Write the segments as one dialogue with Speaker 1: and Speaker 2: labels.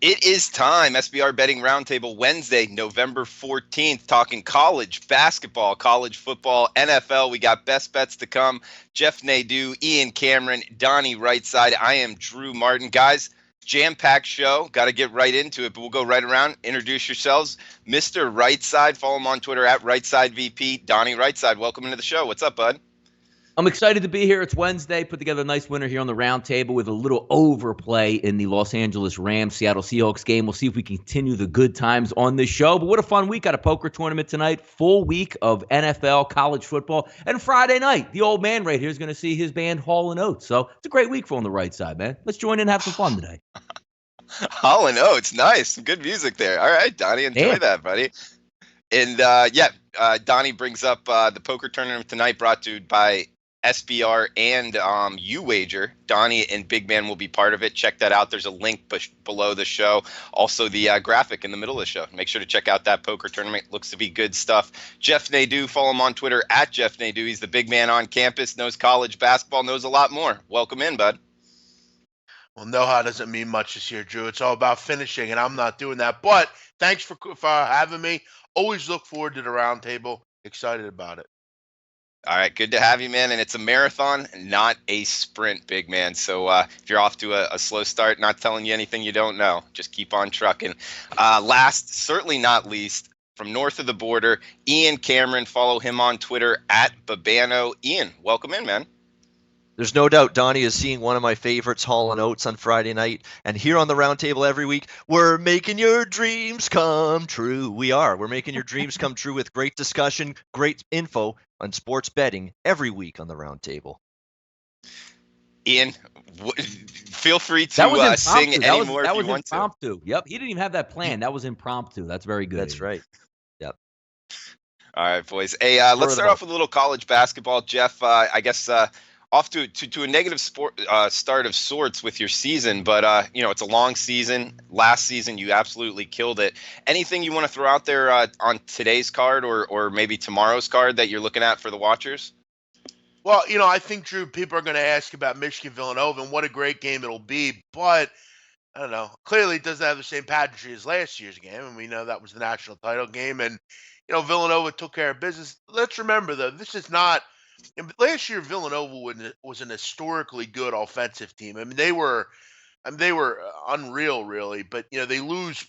Speaker 1: It is time. SBR Betting Roundtable Wednesday, November 14th, talking college basketball, college football, NFL. We got best bets to come. Jeff Nadeau, Ian Cameron, Donnie Rightside. I am Drew Martin. Guys, jam-packed show. Got to get right into it, but we'll go right around. Introduce yourselves. Mr. Rightside, follow him on Twitter at RightsideVP. Donnie Rightside, welcome into the show. What's up, bud?
Speaker 2: I'm excited to be here. It's Wednesday. Put together a nice winner here on the round table with a little overplay in the Los Angeles Rams Seattle Seahawks game. We'll see if we continue the good times on this show. But what a fun week. Got a poker tournament tonight. Full week of NFL, college football. And Friday night, the old man right here is going to see his band Hall & Oates. So it's a great week for On the Right Side, man. Let's join in and have some fun today.
Speaker 1: Hall & Oates, nice. Some good music there. All right, Donnie, enjoy that, buddy. And Donnie brings up the poker tournament tonight brought to you by SBR and Youwager. Donnie and Big Man will be part of it. Check that out. There's a link below the show. Also, the graphic in the middle of the show. Make sure to check out that poker tournament. Looks to be good stuff. Jeff Nadeau, follow him on Twitter at Jeff Nadeau. He's the big man on campus, knows college basketball, knows a lot more. Welcome in, bud.
Speaker 3: Well, know-how doesn't mean much this year, Drew. It's all about finishing, and I'm not doing that. But thanks for having me. Always look forward to the roundtable. Excited about it.
Speaker 1: All right, good to have you, man. And it's a marathon, not a sprint, big man. So if you're off to a slow start, not telling you anything you don't know, just keep on trucking. Last, certainly not least, from north of the border, Ian Cameron. Follow him on Twitter at Babano. Ian, welcome in, man.
Speaker 4: There's no doubt Donnie is seeing one of my favorites, Hall & Oates, on Friday night. And here on the Roundtable every week, we're making your dreams come true. We are. We're making your dreams come true with great discussion, great info on sports betting every week on the Roundtable.
Speaker 1: Ian, feel free to sing anymore if you want
Speaker 2: to. Yep, he didn't even have that plan. That was impromptu. That's very good.
Speaker 4: That's right. Yep.
Speaker 1: All right, boys. Hey, let's start off with a little college basketball. Jeff, I guess off to a negative start of sorts with your season, but it's a long season. Last season, you absolutely killed it. Anything you want to throw out there on today's card or maybe tomorrow's card that you're looking at for the watchers?
Speaker 3: Well, I think, Drew, people are going to ask about Michigan-Villanova and what a great game it'll be, but I don't know. Clearly, it doesn't have the same pageantry as last year's game, and we know that was the national title game, and Villanova took care of business. Let's remember, though, this is not. Last year, Villanova was an historically good offensive team. I mean, they were unreal, really. But they lose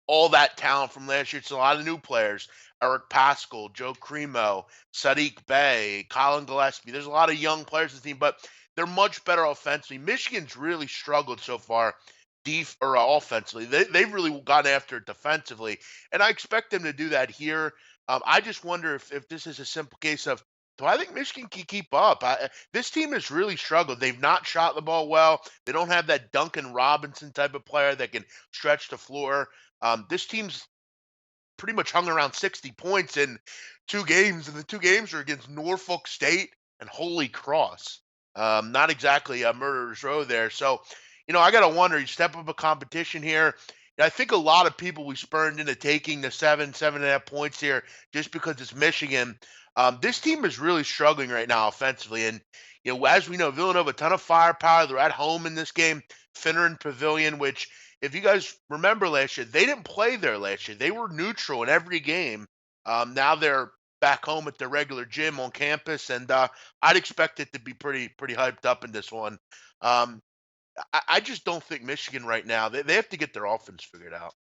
Speaker 3: all that talent from last year. It's a lot of new players: Eric Paschal, Joe Cremo, Sadiq Bey, Colin Gillespie. There's a lot of young players in the team, but they're much better offensively. Michigan's really struggled so far. Offensively, they've really gotten after it defensively, and I expect them to do that here. I just wonder if this is a simple case of, do I think Michigan can keep up? This team has really struggled. They've not shot the ball well. They don't have that Duncan Robinson type of player that can stretch the floor. This team's pretty much hung around 60 points in 2 games, and the 2 games are against Norfolk State and Holy Cross. Not exactly a murderer's row there. So, I got to wonder, you step up a competition here. I think a lot of people we spurned into taking the 7.5 points here just because it's Michigan. This team is really struggling right now offensively. And, as we know, Villanova, a ton of firepower. They're at home in this game, Finneran Pavilion, which, if you guys remember last year, they didn't play there last year. They were neutral in every game. Now they're back home at their regular gym on campus, and I'd expect it to be pretty hyped up in this one. I just don't think Michigan right now, they have to get their offense figured out.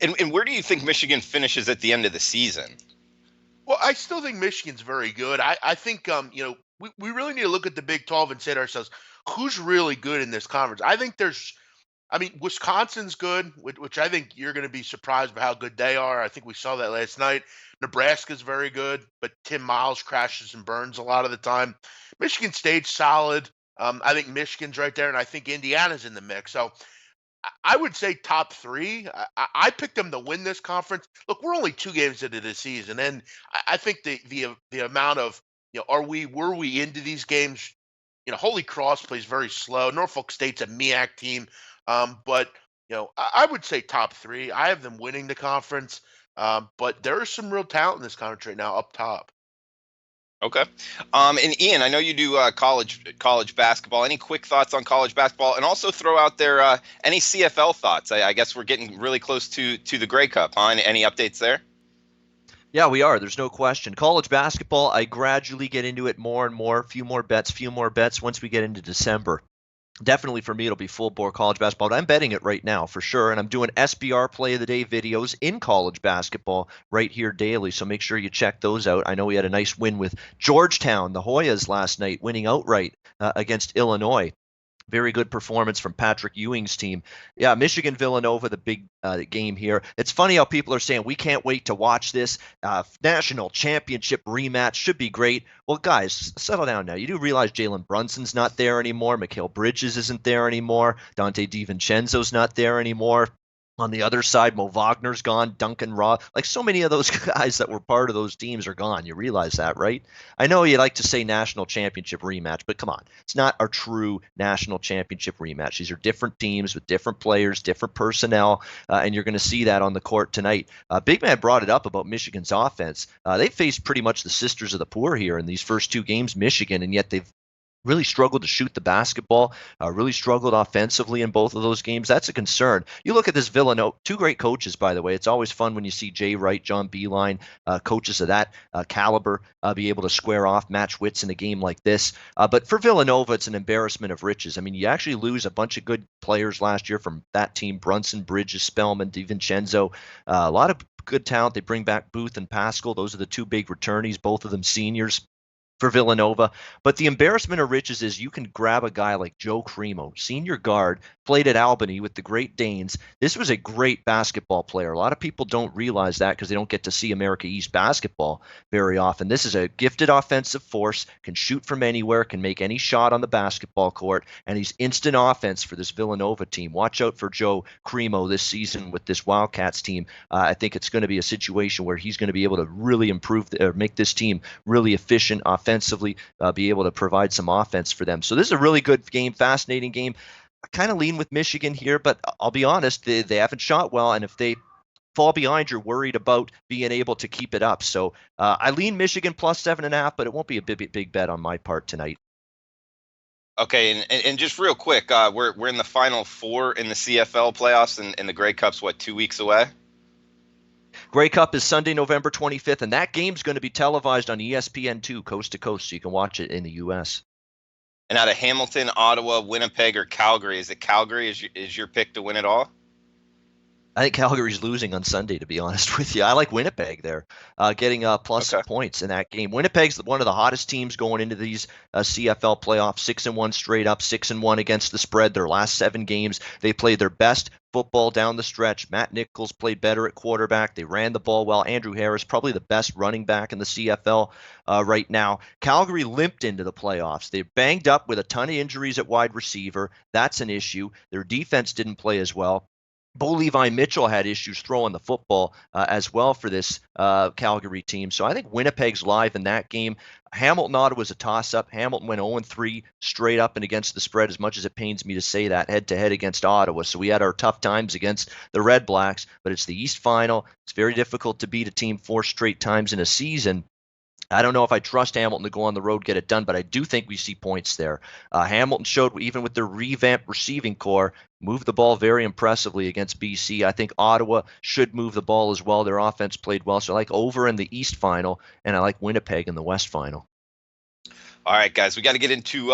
Speaker 1: And where do you think Michigan finishes at the end of the season?
Speaker 3: Well, I still think Michigan's very good. I think, we really need to look at the Big 12 and say to ourselves, who's really good in this conference? I think Wisconsin's good, which I think you're going to be surprised by how good they are. I think we saw that last night. Nebraska's very good, but Tim Miles crashes and burns a lot of the time. Michigan State's solid. I think Michigan's right there, and I think Indiana's in the mix. So I would say top 3. I picked them to win this conference. Look, we're only 2 games into the season, and I think the amount of, were we into these games? Holy Cross plays very slow. Norfolk State's a MEAC team, but I would say top 3. I have them winning the conference, but there is some real talent in this conference right now up top.
Speaker 1: Okay. And Ian, I know you do college basketball. Any quick thoughts on college basketball, and also throw out there any CFL thoughts? I guess we're getting really close to the Grey Cup. Huh? Any updates there?
Speaker 4: Yeah, we are. There's no question. College basketball, I gradually get into it more and more. Few more bets once we get into December. Definitely for me, it'll be full bore college basketball. But I'm betting it right now for sure. And I'm doing SBR Play of the Day videos in college basketball right here daily. So make sure you check those out. I know we had a nice win with Georgetown, the Hoyas, last night, winning outright against Illinois. Very good performance from Patrick Ewing's team. Yeah, Michigan Villanova, the big game here. It's funny how people are saying we can't wait to watch this national championship rematch. Should be great. Well, guys, settle down now. You do realize Jalen Brunson's not there anymore. Mikal Bridges isn't there anymore. Dante DiVincenzo's not there anymore. On the other side, Mo Wagner's gone, Duncan Raw. Like, so many of those guys that were part of those teams are gone. You realize that, right? I know you like to say national championship rematch, but come on. It's not a true national championship rematch. These are different teams with different players, different personnel, and you're going to see that on the court tonight. Big Man brought it up about Michigan's offense. They faced pretty much the sisters of the poor here in these first two games, Michigan, and yet they've really struggled to shoot the basketball, really struggled offensively in both of those games. That's a concern. You look at this Villanova, two great coaches, by the way. It's always fun when you see Jay Wright, John Beilein, coaches of that caliber, be able to square off, match wits in a game like this. But for Villanova, it's an embarrassment of riches. I mean, you actually lose a bunch of good players last year from that team: Brunson, Bridges, Spellman, DiVincenzo. A lot of good talent. They bring back Booth and Pascal. Those are the two big returnees, both of them seniors for Villanova. But the embarrassment of riches is you can grab a guy like Joe Cremo, senior guard, played at Albany with the Great Danes. This was a great basketball player. A lot of people don't realize that because they don't get to see America East basketball very often. This is a gifted offensive force, can shoot from anywhere, can make any shot on the basketball court, and he's instant offense for this Villanova team. Watch out for Joe Cremo this season with this Wildcats team. I think it's going to be a situation where he's going to be able to really improve or make this team really efficient offensively, be able to provide some offense for them. So this is a really good game, fascinating game. I kind of lean with Michigan here, but I'll be honest, they haven't shot well, and if they fall behind, you're worried about being able to keep it up. So I lean Michigan plus 7.5, but it won't be a big bet on my part tonight.
Speaker 1: Okay, and just real quick, we're in the Final Four in the CFL playoffs, and the Grey Cup's, 2 weeks away?
Speaker 4: Grey Cup is Sunday, November 25th, and that game's going to be televised on ESPN2 coast to coast, so you can watch it in the U.S.
Speaker 1: And out of Hamilton, Ottawa, Winnipeg, or Calgary, is it Calgary is your pick to win it all?
Speaker 4: I think Calgary's losing on Sunday, to be honest with you. I like Winnipeg there, getting plus points in that game. Winnipeg's one of the hottest teams going into these CFL playoffs, 6-1 straight up, 6-1 against the spread. Their last 7 games, they played their best football down the stretch. Matt Nichols played better at quarterback. They ran the ball well. Andrew Harris, probably the best running back in the CFL right now. Calgary limped into the playoffs. They banged up with a ton of injuries at wide receiver. That's an issue. Their defense didn't play as well. Bo Levi Mitchell had issues throwing the football as well for this Calgary team. So I think Winnipeg's live in that game. Hamilton, Ottawa was a toss-up. Hamilton went 0-3 straight up and against the spread, as much as it pains me to say that, head-to-head against Ottawa. So we had our tough times against the Red Blacks, but it's the East Final. It's very difficult to beat a team 4 straight times in a season. I don't know if I trust Hamilton to go on the road, get it done, but I do think we see points there. Hamilton showed, even with their revamped receiving core, moved the ball very impressively against BC. I think Ottawa should move the ball as well. Their offense played well. So I like over in the East Final, and I like Winnipeg in the West Final.
Speaker 1: All right, guys, we got to get into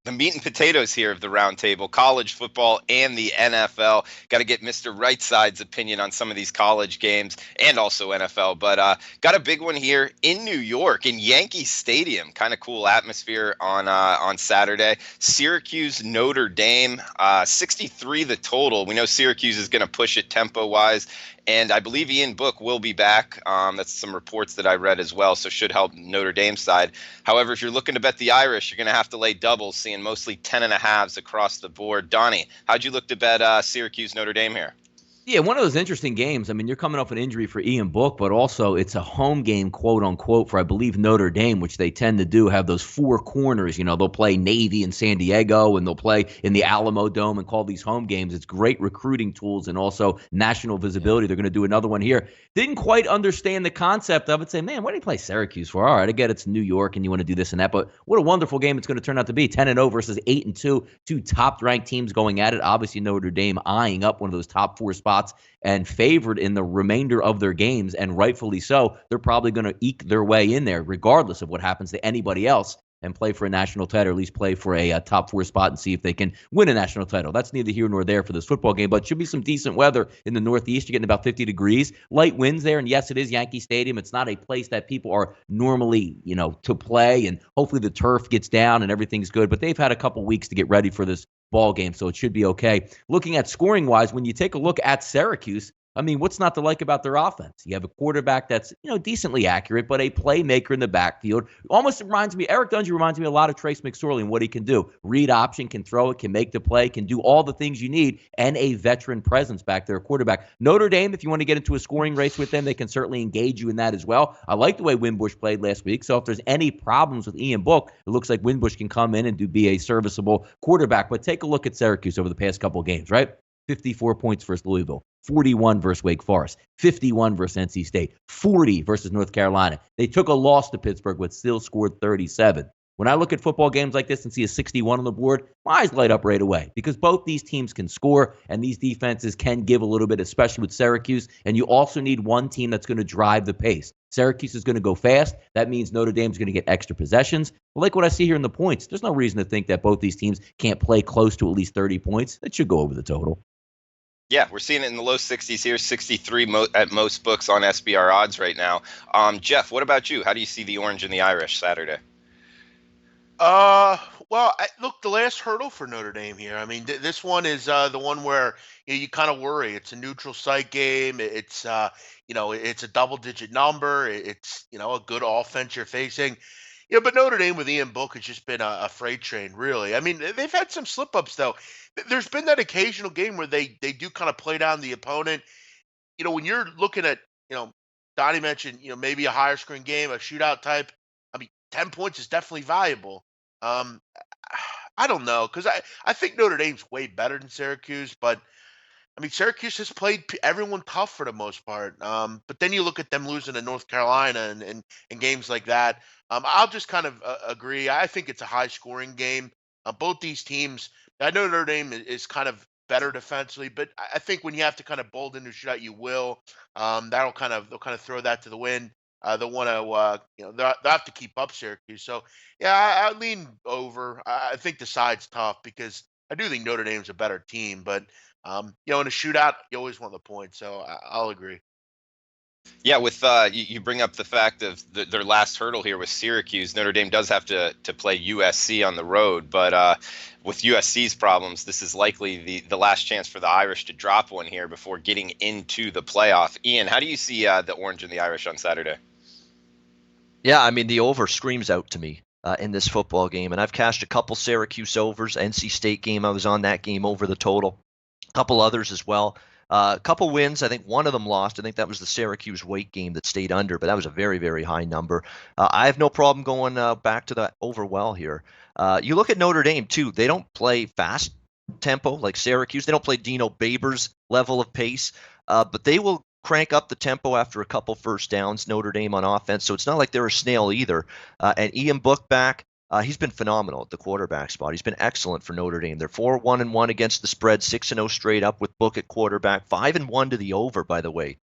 Speaker 1: the meat and potatoes here of the Roundtable, college football and the NFL. Got to get Mr. Right Side's opinion on some of these college games and also NFL. But got a big one here in New York, in Yankee Stadium. Kind of cool atmosphere on Saturday. Syracuse, Notre Dame, 63 the total. We know Syracuse is going to push it tempo-wise. And I believe Ian Book will be back. That's some reports that I read as well, so should help Notre Dame side. However, if you're looking to bet the Irish, you're going to have to lay doubles, seeing mostly 10.5s across the board. Donnie, how'd you look to bet Syracuse, Notre Dame here?
Speaker 2: Yeah, one of those interesting games. I mean, you're coming off an injury for Ian Book, but also it's a home game, quote unquote, for I believe Notre Dame, which they tend to do, have those four corners. They'll play Navy in San Diego and they'll play in the Alamo Dome and call these home games. It's great recruiting tools and also national visibility. They're going to do another one here. Didn't quite understand the concept of it. Say, man, what do you play Syracuse for? All right, I get it's New York and you want to do this and that, but what a wonderful game it's going to turn out to be. 10-0 versus 8-2, two top-ranked teams going at it. Obviously, Notre Dame eyeing up one of those top four spots and favored in the remainder of their games, and rightfully so. They're probably going to eke their way in there, regardless of what happens to anybody else, and play for a national title, or at least play for a top four spot and see if they can win a national title. That's neither here nor there for this football game, but it should be some decent weather in the Northeast. You're getting about 50 degrees, light winds there, and yes, it is Yankee Stadium. It's not a place that people are normally, to play, and hopefully the turf gets down and everything's good, but they've had a couple weeks to get ready for this ball game, so it should be okay. Looking at scoring wise, when you take a look at Syracuse, I mean, what's not to like about their offense? You have a quarterback that's, decently accurate, but a playmaker in the backfield. Eric Dungy reminds me a lot of Trace McSorley and what he can do. Read option, can throw it, can make the play, can do all the things you need, and a veteran presence back there, quarterback. Notre Dame, if you want to get into a scoring race with them, they can certainly engage you in that as well. I like the way Wimbush played last week, so if there's any problems with Ian Book, it looks like Wimbush can come in and be a serviceable quarterback. But take a look at Syracuse over the past couple of games, right? 54 points versus Louisville, 41 versus Wake Forest, 51 versus NC State, 40 versus North Carolina. They took a loss to Pittsburgh, but still scored 37. When I look at football games like this and see a 61 on the board, my eyes light up right away because both these teams can score and these defenses can give a little bit, especially with Syracuse. And you also need one team that's going to drive the pace. Syracuse is going to go fast. That means Notre Dame's going to get extra possessions. But like what I see here in the points, there's no reason to think that both these teams can't play close to at least 30 points. It should go over the total.
Speaker 1: Yeah, we're seeing it in the low 60s here, 63 at most books on SBR odds right now. Jeff, what about you? How do you see the Orange and the Irish Saturday?
Speaker 3: Look, the last hurdle for Notre Dame here. I mean, this one is the one where you kind of worry. It's a neutral site game. It's it's a double-digit number. It's a good offense you're facing. But Notre Dame with Ian Book has just been a freight train, really. I mean, they've had some slip-ups, though. There's been that occasional game where they do kind of play down the opponent. When you're looking at, Donnie mentioned, maybe a higher scoring game, a shootout type. I mean, 10 points is definitely valuable. I don't know, because I think Notre Dame's way better than Syracuse, but I mean, Syracuse has played everyone tough for the most part. But then you look at them losing to North Carolina and games like that. I'll just kind of agree. I think it's a high scoring game. Both these teams, I know Notre Dame is kind of better defensively, but I think when you have to kind of bold into a shootout, you will. They'll kind of throw that to the wind. They'll want to, they'll have to keep up Syracuse. So yeah, I lean over. I think the side's tough because I do think Notre Dame's a better team, but in a shootout, you always want the point. So I'll agree.
Speaker 1: Yeah, with you bring up the fact of their last hurdle here with Syracuse. Notre Dame does have to play USC on the road, but with USC's problems, this is likely the last chance for the Irish to drop one here before getting into the playoff. Ian, how do you see the Orange and the Irish on Saturday?
Speaker 4: Yeah, I mean, the over screams out to me in this football game, and I've cashed a couple Syracuse overs. NC State game, I was on that game over the total. A couple others as well. A couple wins. I think one of them lost. I think that was the Syracuse Wake game that stayed under, but that was a very, very high number. I have no problem going back to the over well here. You look at Notre Dame, too. They don't play fast tempo like Syracuse. They don't play Dino Babers level of pace, but they will crank up the tempo after a couple first downs, Notre Dame on offense. So it's not like they're a snail either. And Ian Book back. He's been phenomenal at the quarterback spot. He's been excellent for Notre Dame. They're 4-1-1 against the spread, 6-0 straight up with Book at quarterback, 5-1 to the over, by the way,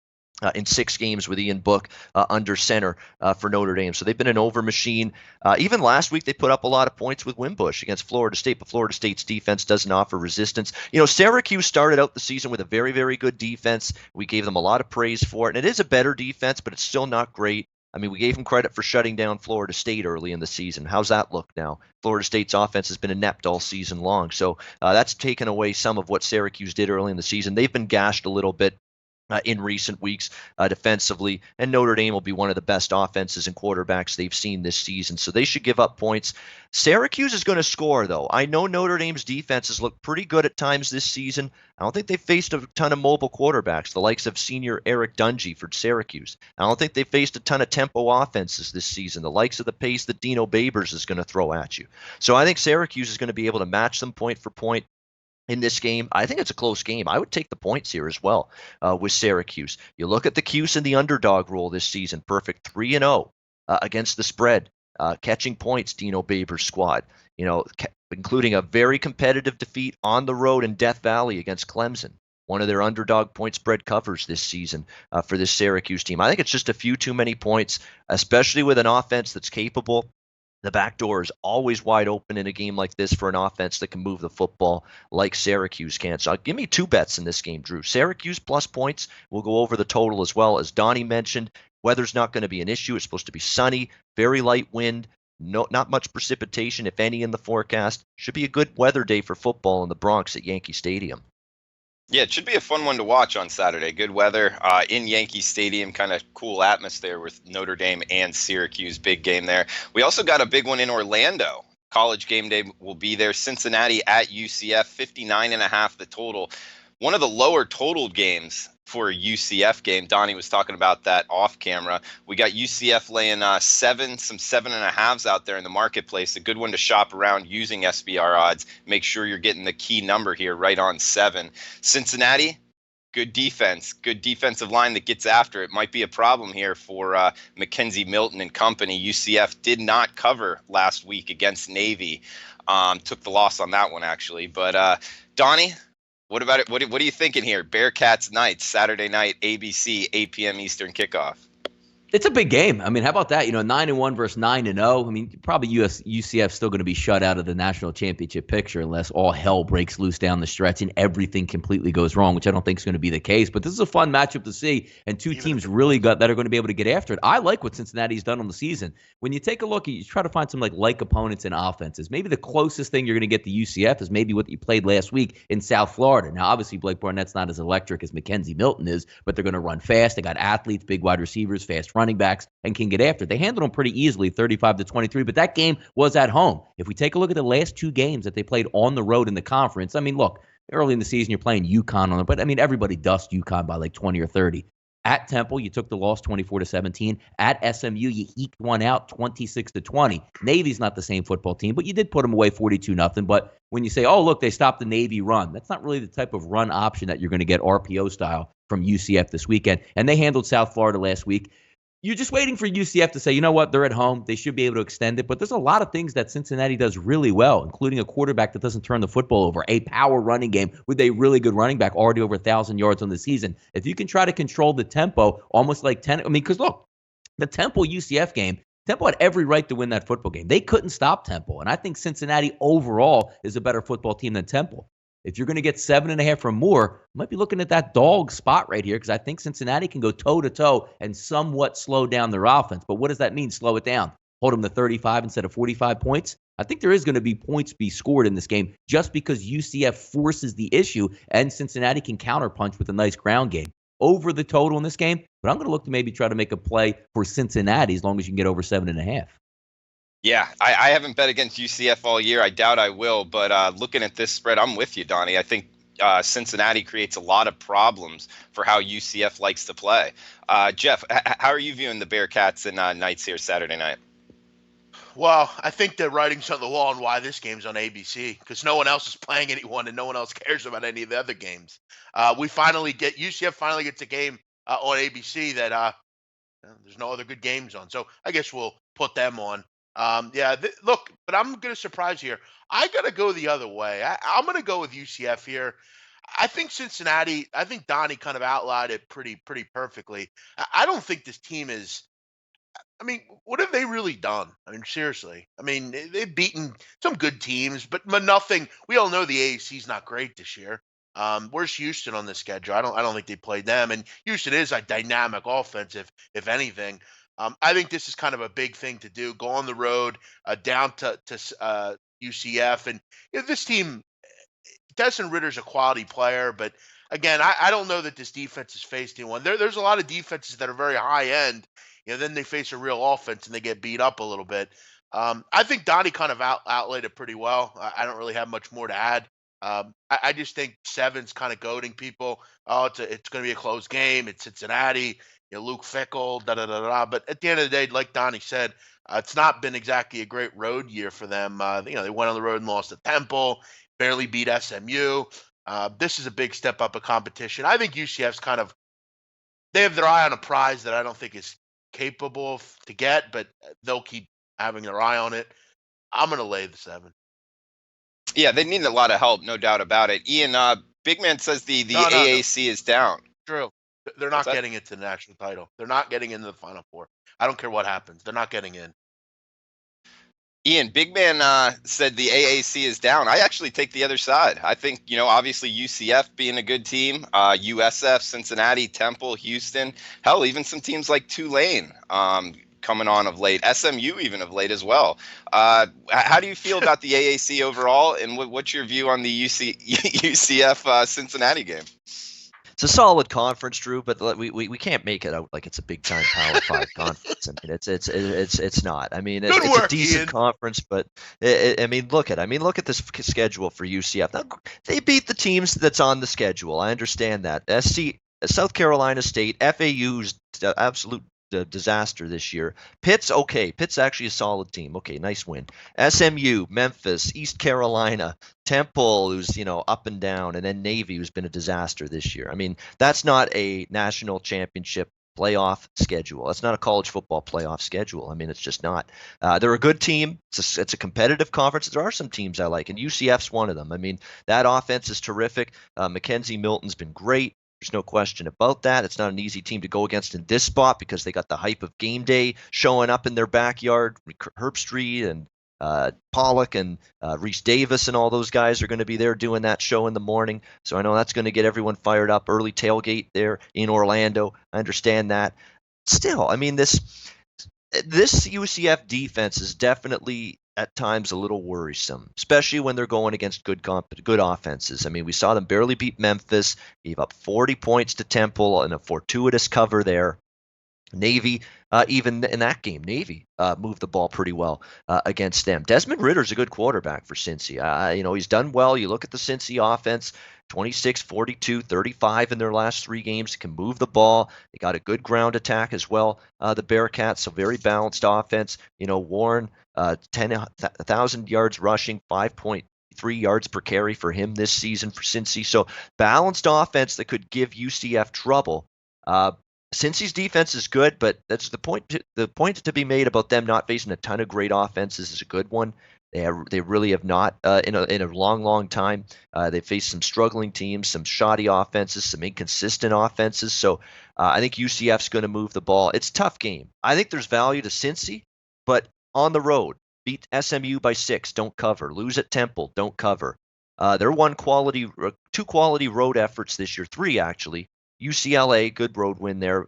Speaker 4: in 6 games with Ian Book under center for Notre Dame. So they've been an over machine. Even last week, they put up a lot of points with Wimbush against Florida State, but Florida State's defense doesn't offer resistance. Syracuse started out the season with a very, very good defense. We gave them a lot of praise for it, and it is a better defense, but it's still not great. I mean, we gave them credit for shutting down Florida State early in the season. How's that look now? Florida State's offense has been inept all season long. So that's taken away some of what Syracuse did early in the season. They've been gashed a little bit. in recent weeks defensively, and Notre Dame will be one of the best offenses and quarterbacks they've seen this season, so they should give up points. Syracuse is going to score, though. I know Notre Dame's defenses look pretty good at times this season. I don't think they've faced a ton of mobile quarterbacks, the likes of senior Eric Dungy for Syracuse. I don't think they've faced a ton of tempo offenses this season, the likes of the pace that Dino Babers is going to throw at you. So I think Syracuse is going to be able to match them point for point in this game. I think it's a close game. I would take the points here as well with Syracuse. You look at the Cuse in the underdog role this season, perfect 3-0 against the spread, catching points, Dino Babers' squad, including a very competitive defeat on the road in Death Valley against Clemson, one of their underdog point spread covers this season for this Syracuse team. I think it's just a few too many points, especially with an offense that's capable. The back door is always wide open in a game like this for an offense that can move the football like Syracuse can. So give me 2 bets in this game, Drew. Syracuse plus points. We'll go over the total as well. As Donnie mentioned, weather's not going to be an issue. It's supposed to be sunny, very light wind, not much precipitation, if any, in the forecast. Should be a good weather day for football in the Bronx at Yankee Stadium.
Speaker 1: Yeah, it should be a fun one to watch on Saturday. Good weather in Yankee Stadium, kind of cool atmosphere with Notre Dame and Syracuse. Big game there. We also got a big one in Orlando. College game day will be there. Cincinnati at UCF, 59.5 the total. One of the lower totaled games for a UCF game. Donnie was talking about that off camera. We got UCF laying some 7.5s out there in the marketplace. A good one to shop around using SBR odds. Make sure you're getting the key number here right on 7. Cincinnati, good defense, good defensive line that gets after it. Might be a problem here for Mackenzie Milton and company. UCF did not cover last week against Navy. Took the loss on that one, actually. But Donnie, what about it? What are you thinking here? Bearcats Knights, Saturday night, ABC, 8 p.m. Eastern kickoff.
Speaker 2: It's a big game. I mean, how about that? 9-1 versus 9-0. I mean, probably UCF still going to be shut out of the national championship picture unless all hell breaks loose down the stretch and everything completely goes wrong, which I don't think is going to be the case. But this is a fun matchup to see, and two teams really that are going to be able to get after it. I like what Cincinnati's done on the season. When you take a look, you try to find some like opponents and offenses. Maybe the closest thing you're going to get to UCF is maybe what you played last week in South Florida. Now, obviously, Blake Barnett's not as electric as Mackenzie Milton is, but they're going to run fast. They got athletes, big wide receivers, fast running backs, and can get after it. They handled them pretty easily, 35-23, but that game was at home. If we take a look at the last 2 games that they played on the road in the conference, I mean, look, early in the season, you're playing UConn on it, but I mean, everybody dusts UConn by like 20 or 30. At Temple, you took the loss 24-17. At SMU, you eked one out 26-20. Navy's not the same football team, but you did put them away 42-0. But when you say, oh, look, they stopped the Navy run, that's not really the type of run option that you're going to get RPO style from UCF this weekend. And they handled South Florida last week. You're just waiting for UCF to say, you know what, they're at home. They should be able to extend it. But there's a lot of things that Cincinnati does really well, including a quarterback that doesn't turn the football over, a power running game with a really good running back, already over 1,000 yards on the season. If you can try to control the tempo, almost like 10, I mean, because look, the Temple UCF game, Temple had every right to win that football game. They couldn't stop Temple. And I think Cincinnati overall is a better football team than Temple. If you're going to get 7.5 or more, you might be looking at that dog spot right here because I think Cincinnati can go toe-to-toe and somewhat slow down their offense. But what does that mean, slow it down? Hold them to 35 instead of 45 points? I think there is going to be points be scored in this game just because UCF forces the issue and Cincinnati can counterpunch with a nice ground game. Over the total in this game, but I'm going to look to maybe try to make a play for Cincinnati as long as you can get over 7.5.
Speaker 1: Yeah, I haven't bet against UCF all year. I doubt I will, but looking at this spread, I'm with you, Donnie. I think Cincinnati creates a lot of problems for how UCF likes to play. Jeff, how are you viewing the Bearcats and Knights here Saturday night?
Speaker 3: Well, I think the writing's on the wall on why this game's on ABC because no one else is playing anyone and no one else cares about any of the other games. UCF finally gets a game on ABC that there's no other good games on. So I guess we'll put them on. Look, but I'm going to surprise you here. I got to go the other way. I'm going to go with UCF here. I think Cincinnati, I think Donnie kind of outlined it pretty perfectly. I don't think this team is, I mean, what have they really done? I mean, seriously. I mean, they've beaten some good teams, but nothing. We all know the AAC is not great this year. Where's Houston on the schedule? I don't think they played them. And Houston is a dynamic offense, if anything. I think this is kind of a big thing to do. Go on the road down to UCF, and this team. Desmond Ritter's a quality player, but again, I don't know that this defense has faced anyone. There's a lot of defenses that are very high end. Then they face a real offense and they get beat up a little bit. I think Donnie kind of outlaid it pretty well. I don't really have much more to add. I just think 7's kind of goading people. Oh, it's going to be a close game. It's Cincinnati. Luke Fickle, da da da da. But at the end of the day, like Donnie said, it's not been exactly a great road year for them. They went on the road and lost to Temple, barely beat SMU. This is a big step up of competition. I think UCF's they have their eye on a prize that I don't think is capable to get, but they'll keep having their eye on it. I'm going to lay the 7.
Speaker 1: Yeah, they need a lot of help, no doubt about it. Ian, Big Man says the
Speaker 3: No.
Speaker 1: AAC is down.
Speaker 3: True. They're not getting into the national title. They're not getting into the Final Four. I don't care what happens. They're not getting in.
Speaker 1: Ian, Big Man said the AAC is down. I actually take the other side. I think, obviously UCF being a good team, USF, Cincinnati, Temple, Houston, hell, even some teams like Tulane coming on of late, SMU even of late as well. How do you feel about the AAC overall, and what's your view on the UCF Cincinnati game?
Speaker 4: It's a solid conference, Drew, but we can't make it out like it's a big time Power 5 conference. I mean, it's not. I mean, it's a decent
Speaker 3: Ian.
Speaker 4: conference, but look at this schedule for UCF. Now, they beat the teams that's on the schedule. I understand that. South Carolina State, FAU's absolute disaster this year. Pitt's okay. Pitt's actually a solid team. Okay, nice win. SMU, Memphis, East Carolina, Temple, who's up and down, and then Navy, who's been a disaster this year. I mean, that's not a national championship playoff schedule. That's not a college football playoff schedule. I mean, it's just not. They're a good team. It's a competitive conference. There are some teams I like, and UCF's one of them. I mean, that offense is terrific. Mackenzie Milton's been great. There's no question about that. It's not an easy team to go against in this spot because they got the hype of game day showing up in their backyard. Herbstreit and Pollock and Reese Davis and all those guys are going to be there doing that show in the morning. So I know that's going to get everyone fired up. Early tailgate there in Orlando. I understand that. Still, I mean, this UCF defense is definitely at times a little worrisome, especially when they're going against good offenses. I mean, we saw them barely beat Memphis, gave up 40 points to Temple in a fortuitous cover there. Navy, even in that game, Navy moved the ball pretty well against them. Desmond Ritter's a good quarterback for Cincy. He's done well. You look at the Cincy offense, 26, 42, 35 in their last 3 games. Can move the ball. They got a good ground attack as well. The Bearcats, so very balanced offense. Warren, 10,000 yards rushing, 5.3 yards per carry for him this season for Cincy. So balanced offense that could give UCF trouble. Cincy's defense is good, but that's the point. The point to be made about them not facing a ton of great offenses is a good one. They really have not in a long time. They faced some struggling teams, some shoddy offenses, some inconsistent offenses. So I think UCF's going to move the ball. It's a tough game. I think there's value to Cincy, but on the road, beat SMU by 6, don't cover. Lose at Temple, don't cover. They're 2 quality road efforts this year, 3 actually. UCLA, good road win there.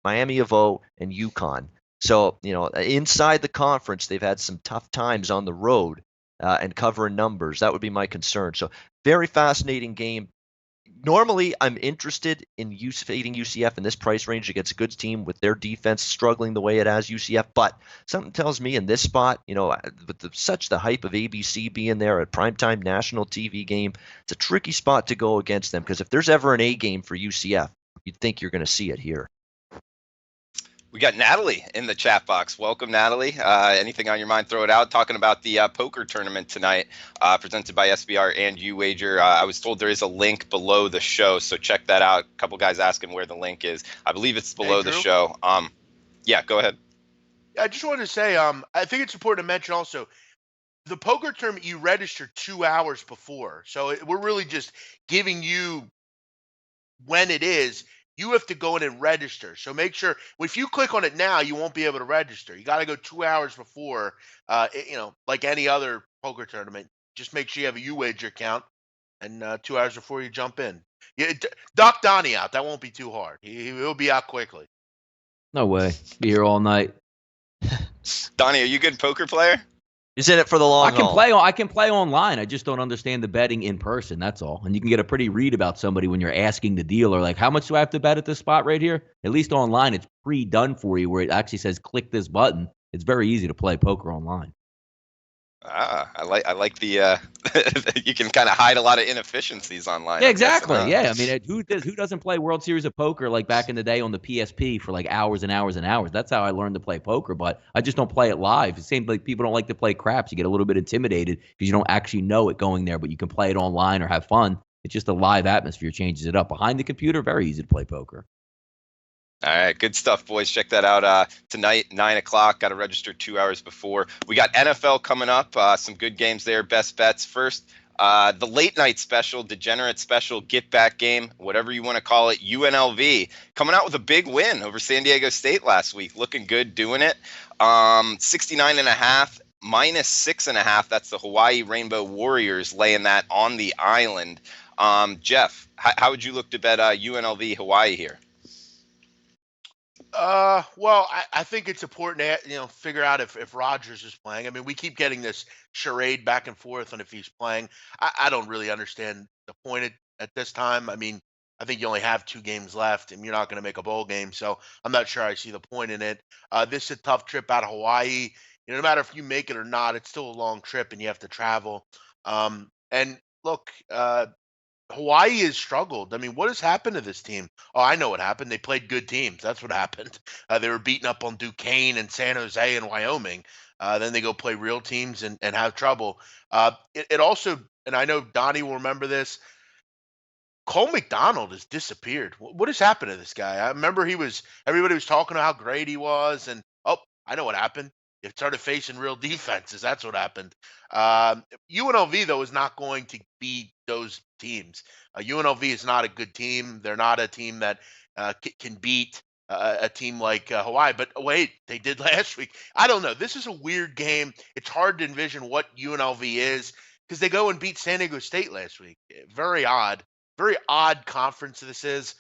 Speaker 4: Miami of O and UConn. So, inside the conference, they've had some tough times on the road and covering numbers. That would be my concern. So, very fascinating game. Normally, I'm interested in fading UCF in this price range against a good team with their defense struggling the way it has UCF. But something tells me in this spot, with such the hype of ABC being there, a primetime national TV game, it's a tricky spot to go against them because if there's ever an A game for UCF, you'd think you're going to see it here.
Speaker 1: We got Natalie in the chat box. Welcome, Natalie. Anything on your mind, throw it out. Talking about the poker tournament tonight, presented by SBR and Youwager. I was told there is a link below the show, so check that out. A couple guys asking where the link is. I believe it's below the show. Yeah, go ahead.
Speaker 3: I just wanted to say, I think it's important to mention also, the poker tournament you register 2 hours before. So we're really just giving you when it is. You have to go in and register. So make sure if you click on it now, you won't be able to register. You got to go 2 hours before, like any other poker tournament. Just make sure you have a Youwager account and 2 hours before you jump in. Dock Donnie out. That won't be too hard. He'll be out quickly.
Speaker 2: No way. Be here all night.
Speaker 1: Donnie, are you a good poker player?
Speaker 4: He's in it for the long haul.
Speaker 2: I can play online. I just don't understand the betting in person. That's all. And you can get a pretty read about somebody when you're asking the dealer, like, how much do I have to bet at this spot right here? At least online, it's pre-done for you, where it actually says click this button. It's very easy to play poker online.
Speaker 1: I like the you can kind of hide a lot of inefficiencies online.
Speaker 2: Yeah, exactly. Yeah, I mean, who doesn't play World Series of Poker like back in the day on the PSP for like hours and hours and hours? That's how I learned to play poker, but I just don't play it live. It seems like people don't like to play craps. You get a little bit intimidated because you don't actually know it going there, but you can play it online or have fun. It's just a live atmosphere, changes it up. Behind the computer, very easy to play poker.
Speaker 1: All right, good stuff, boys. Check that out tonight, 9 o'clock. Got to register 2 hours before. We got NFL coming up. Some good games there. Best bets first. The late night special, degenerate special, get back game, whatever you want to call it. UNLV coming out with a big win over San Diego State last week. Looking good doing it. 69.5 minus 6.5. That's the Hawaii Rainbow Warriors laying that on the island. Jeff, how would you look to bet UNLV Hawaii here?
Speaker 3: Well, I think it's important to figure out if Rodgers is playing. I mean, we keep getting this charade back and forth on if he's playing. I don't really understand the point at this time. I mean, I think you only have 2 games left, and you're not going to make a bowl game, so I'm not sure I see the point in it. This is a tough trip out of Hawaii. No matter if you make it or not, it's still a long trip, and you have to travel. And look, Hawaii has struggled. I mean, what has happened to this team? Oh, I know what happened. They played good teams. That's what happened. They were beaten up on Duquesne and San Jose and Wyoming. Then they go play real teams and have trouble. It also, and I know Donnie will remember this, Cole McDonald has disappeared. What has happened to this guy? I remember everybody was talking about how great he was. And, oh, I know what happened. You started facing real defenses. That's what happened. UNLV, though, is not going to be those teams. UNLV is not a good team. They're not a team that can beat a team like Hawaii. But wait, they did last week. I don't know. This is a weird game. It's hard to envision what UNLV is because they go and beat San Diego State last week. Very odd. Very odd conference this is.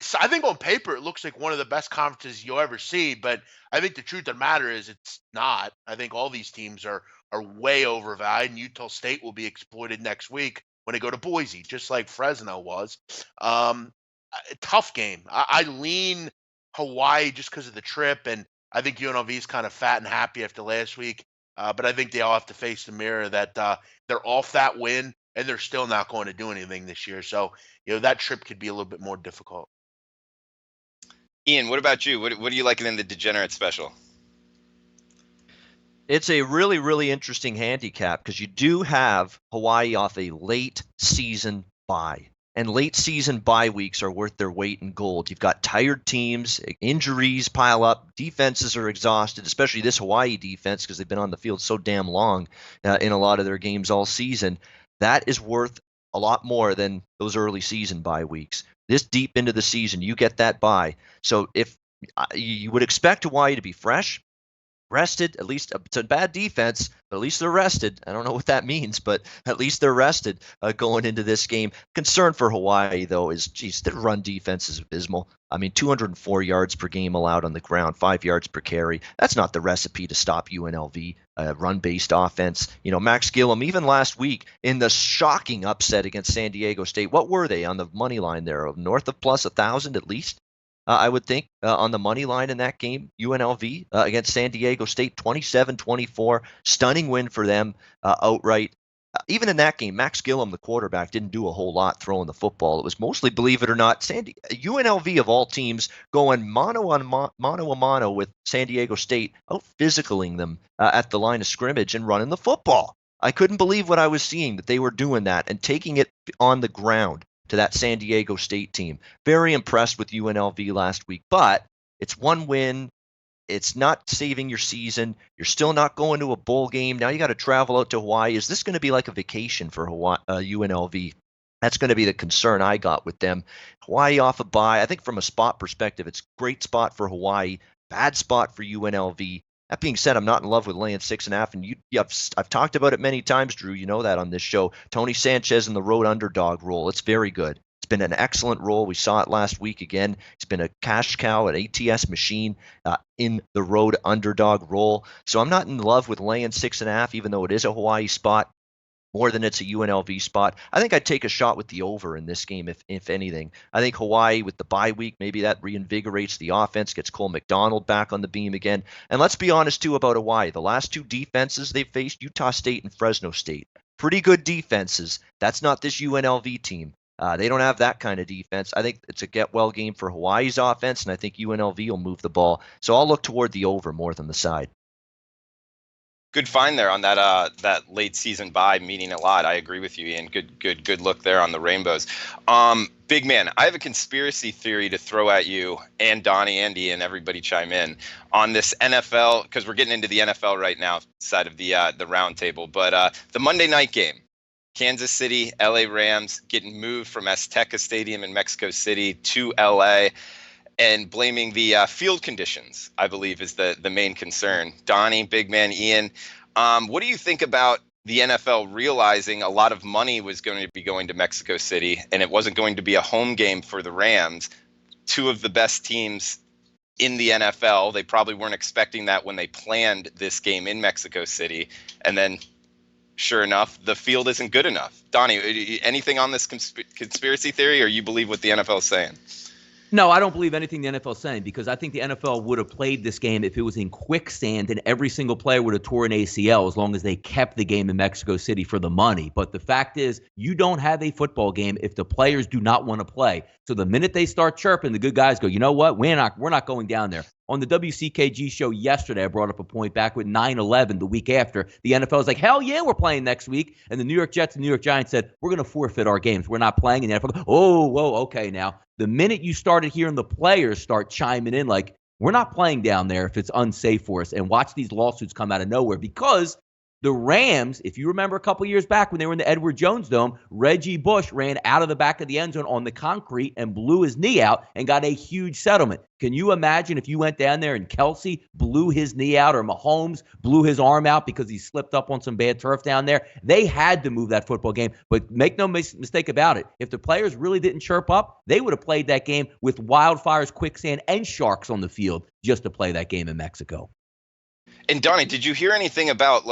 Speaker 3: So I think on paper it looks like one of the best conferences you'll ever see, but I think the truth of the matter is it's not. I think all these teams are way overvalued, and Utah State will be exploited next week when they go to Boise, just like Fresno was. Tough game. I lean Hawaii just because of the trip, and I think UNLV is kind of fat and happy after last week. But I think they all have to face the mirror that they're off that win, and they're still not going to do anything this year. So, that trip could be a little bit more difficult.
Speaker 1: Ian, what about you? What are you liking in the degenerate special?
Speaker 4: It's a really, really interesting handicap because you do have Hawaii off a late season bye. And late season bye weeks are worth their weight in gold. You've got tired teams, injuries pile up, defenses are exhausted, especially this Hawaii defense because they've been on the field so damn long in a lot of their games all season. That is worth a lot more than those early season bye weeks. This deep into the season, you get that bye. So if you would expect Hawaii to be fresh, rested, at least it's a bad defense, but at least they're rested. I don't know what that means, but at least they're rested going into this game. Concern for Hawaii, though, is, their run defense is abysmal. I mean, 204 yards per game allowed on the ground, 5 yards per carry. That's not the recipe to stop UNLV, run-based offense. Max Gillum, even last week in the shocking upset against San Diego State, what were they on the money line there? North of plus 1,000 at least? I would think, on the money line in that game, UNLV against San Diego State, 27-24, stunning win for them outright. Even in that game, Max Gillum, the quarterback, didn't do a whole lot throwing the football. It was mostly, believe it or not, UNLV of all teams going mano a mano with San Diego State, out physicaling them at the line of scrimmage and running the football. I couldn't believe what I was seeing, that they were doing that and taking it on the ground to that San Diego State team. Very impressed with UNLV last week, but it's one win. It's not saving your season. You're still not going to a bowl game. Now you got to travel out to Hawaii. Is this going to be like a vacation for UNLV? That's going to be the concern I got with them. Hawaii off a bye. I think from a spot perspective, it's a great spot for Hawaii, bad spot for UNLV. That being said, I'm not in love with laying 6.5, and I've talked about it many times, Drew. You know that on this show. Tony Sanchez in the road underdog role. It's very good. It's been an excellent roll. We saw it last week again. It's been a cash cow, an ATS machine in the road underdog roll. So I'm not in love with laying 6.5, even though it is a Hawaii spot, more than it's a UNLV spot. I think I'd take a shot with the over in this game, if anything. I think Hawaii with the bye week, maybe that reinvigorates the offense, gets Cole McDonald back on the beam again. And let's be honest, too, about Hawaii. The last two defenses they faced, Utah State and Fresno State. Pretty good defenses. That's not this UNLV team. They don't have that kind of defense. I think it's a get-well game for Hawaii's offense, and I think UNLV will move the ball. So I'll look toward the over more than the side.
Speaker 1: Good find there on that late season bye, meaning a lot. I agree with you, Ian. Good look there on the Rainbows. Big man, I have a conspiracy theory to throw at you and Donnie and Ian. Everybody chime in on this NFL, because we're getting into the NFL right now, side of the roundtable. But the Monday night game, Kansas City, LA Rams getting moved from Azteca Stadium in Mexico City to LA. And blaming the field conditions, I believe, is the main concern. Donnie, big man, Ian, what do you think about the NFL realizing a lot of money was going to be going to Mexico City, and it wasn't going to be a home game for the Rams, two of the best teams in the NFL? They probably weren't expecting that when they planned this game in Mexico City. And then, sure enough, the field isn't good enough. Donnie, anything on this conspiracy theory, or you believe what the NFL is saying?
Speaker 2: No, I don't believe anything the NFL is saying, because I think the NFL would have played this game if it was in quicksand and every single player would have tore an ACL as long as they kept the game in Mexico City for the money. But the fact is, you don't have a football game if the players do not want to play. So the minute they start chirping, the good guys go, you know what? We're not going down there. On the WCKG show yesterday, I brought up a point back with 9/11 the week after. The NFL was like, hell yeah, we're playing next week. And the New York Jets and New York Giants said, we're going to forfeit our games. We're not playing. And the NFL goes, oh, whoa, okay now. The minute you started hearing the players start chiming in like, we're not playing down there if it's unsafe for us, and watch these lawsuits come out of nowhere, because the Rams, if you remember a couple years back when they were in the Edward Jones Dome, Reggie Bush ran out of the back of the end zone on the concrete and blew his knee out and got a huge settlement. Can you imagine if you went down there and Kelsey blew his knee out, or Mahomes blew his arm out because he slipped up on some bad turf down there? They had to move that football game. But make no mistake about it, if the players really didn't chirp up, they would have played that game with wildfires, quicksand, and sharks on the field just to play that game in Mexico.
Speaker 1: And Donnie, did you hear anything about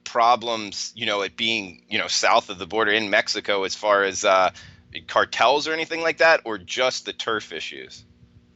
Speaker 1: problems, it being, south of the border in Mexico, as far as cartels or anything like that, or just the turf issues?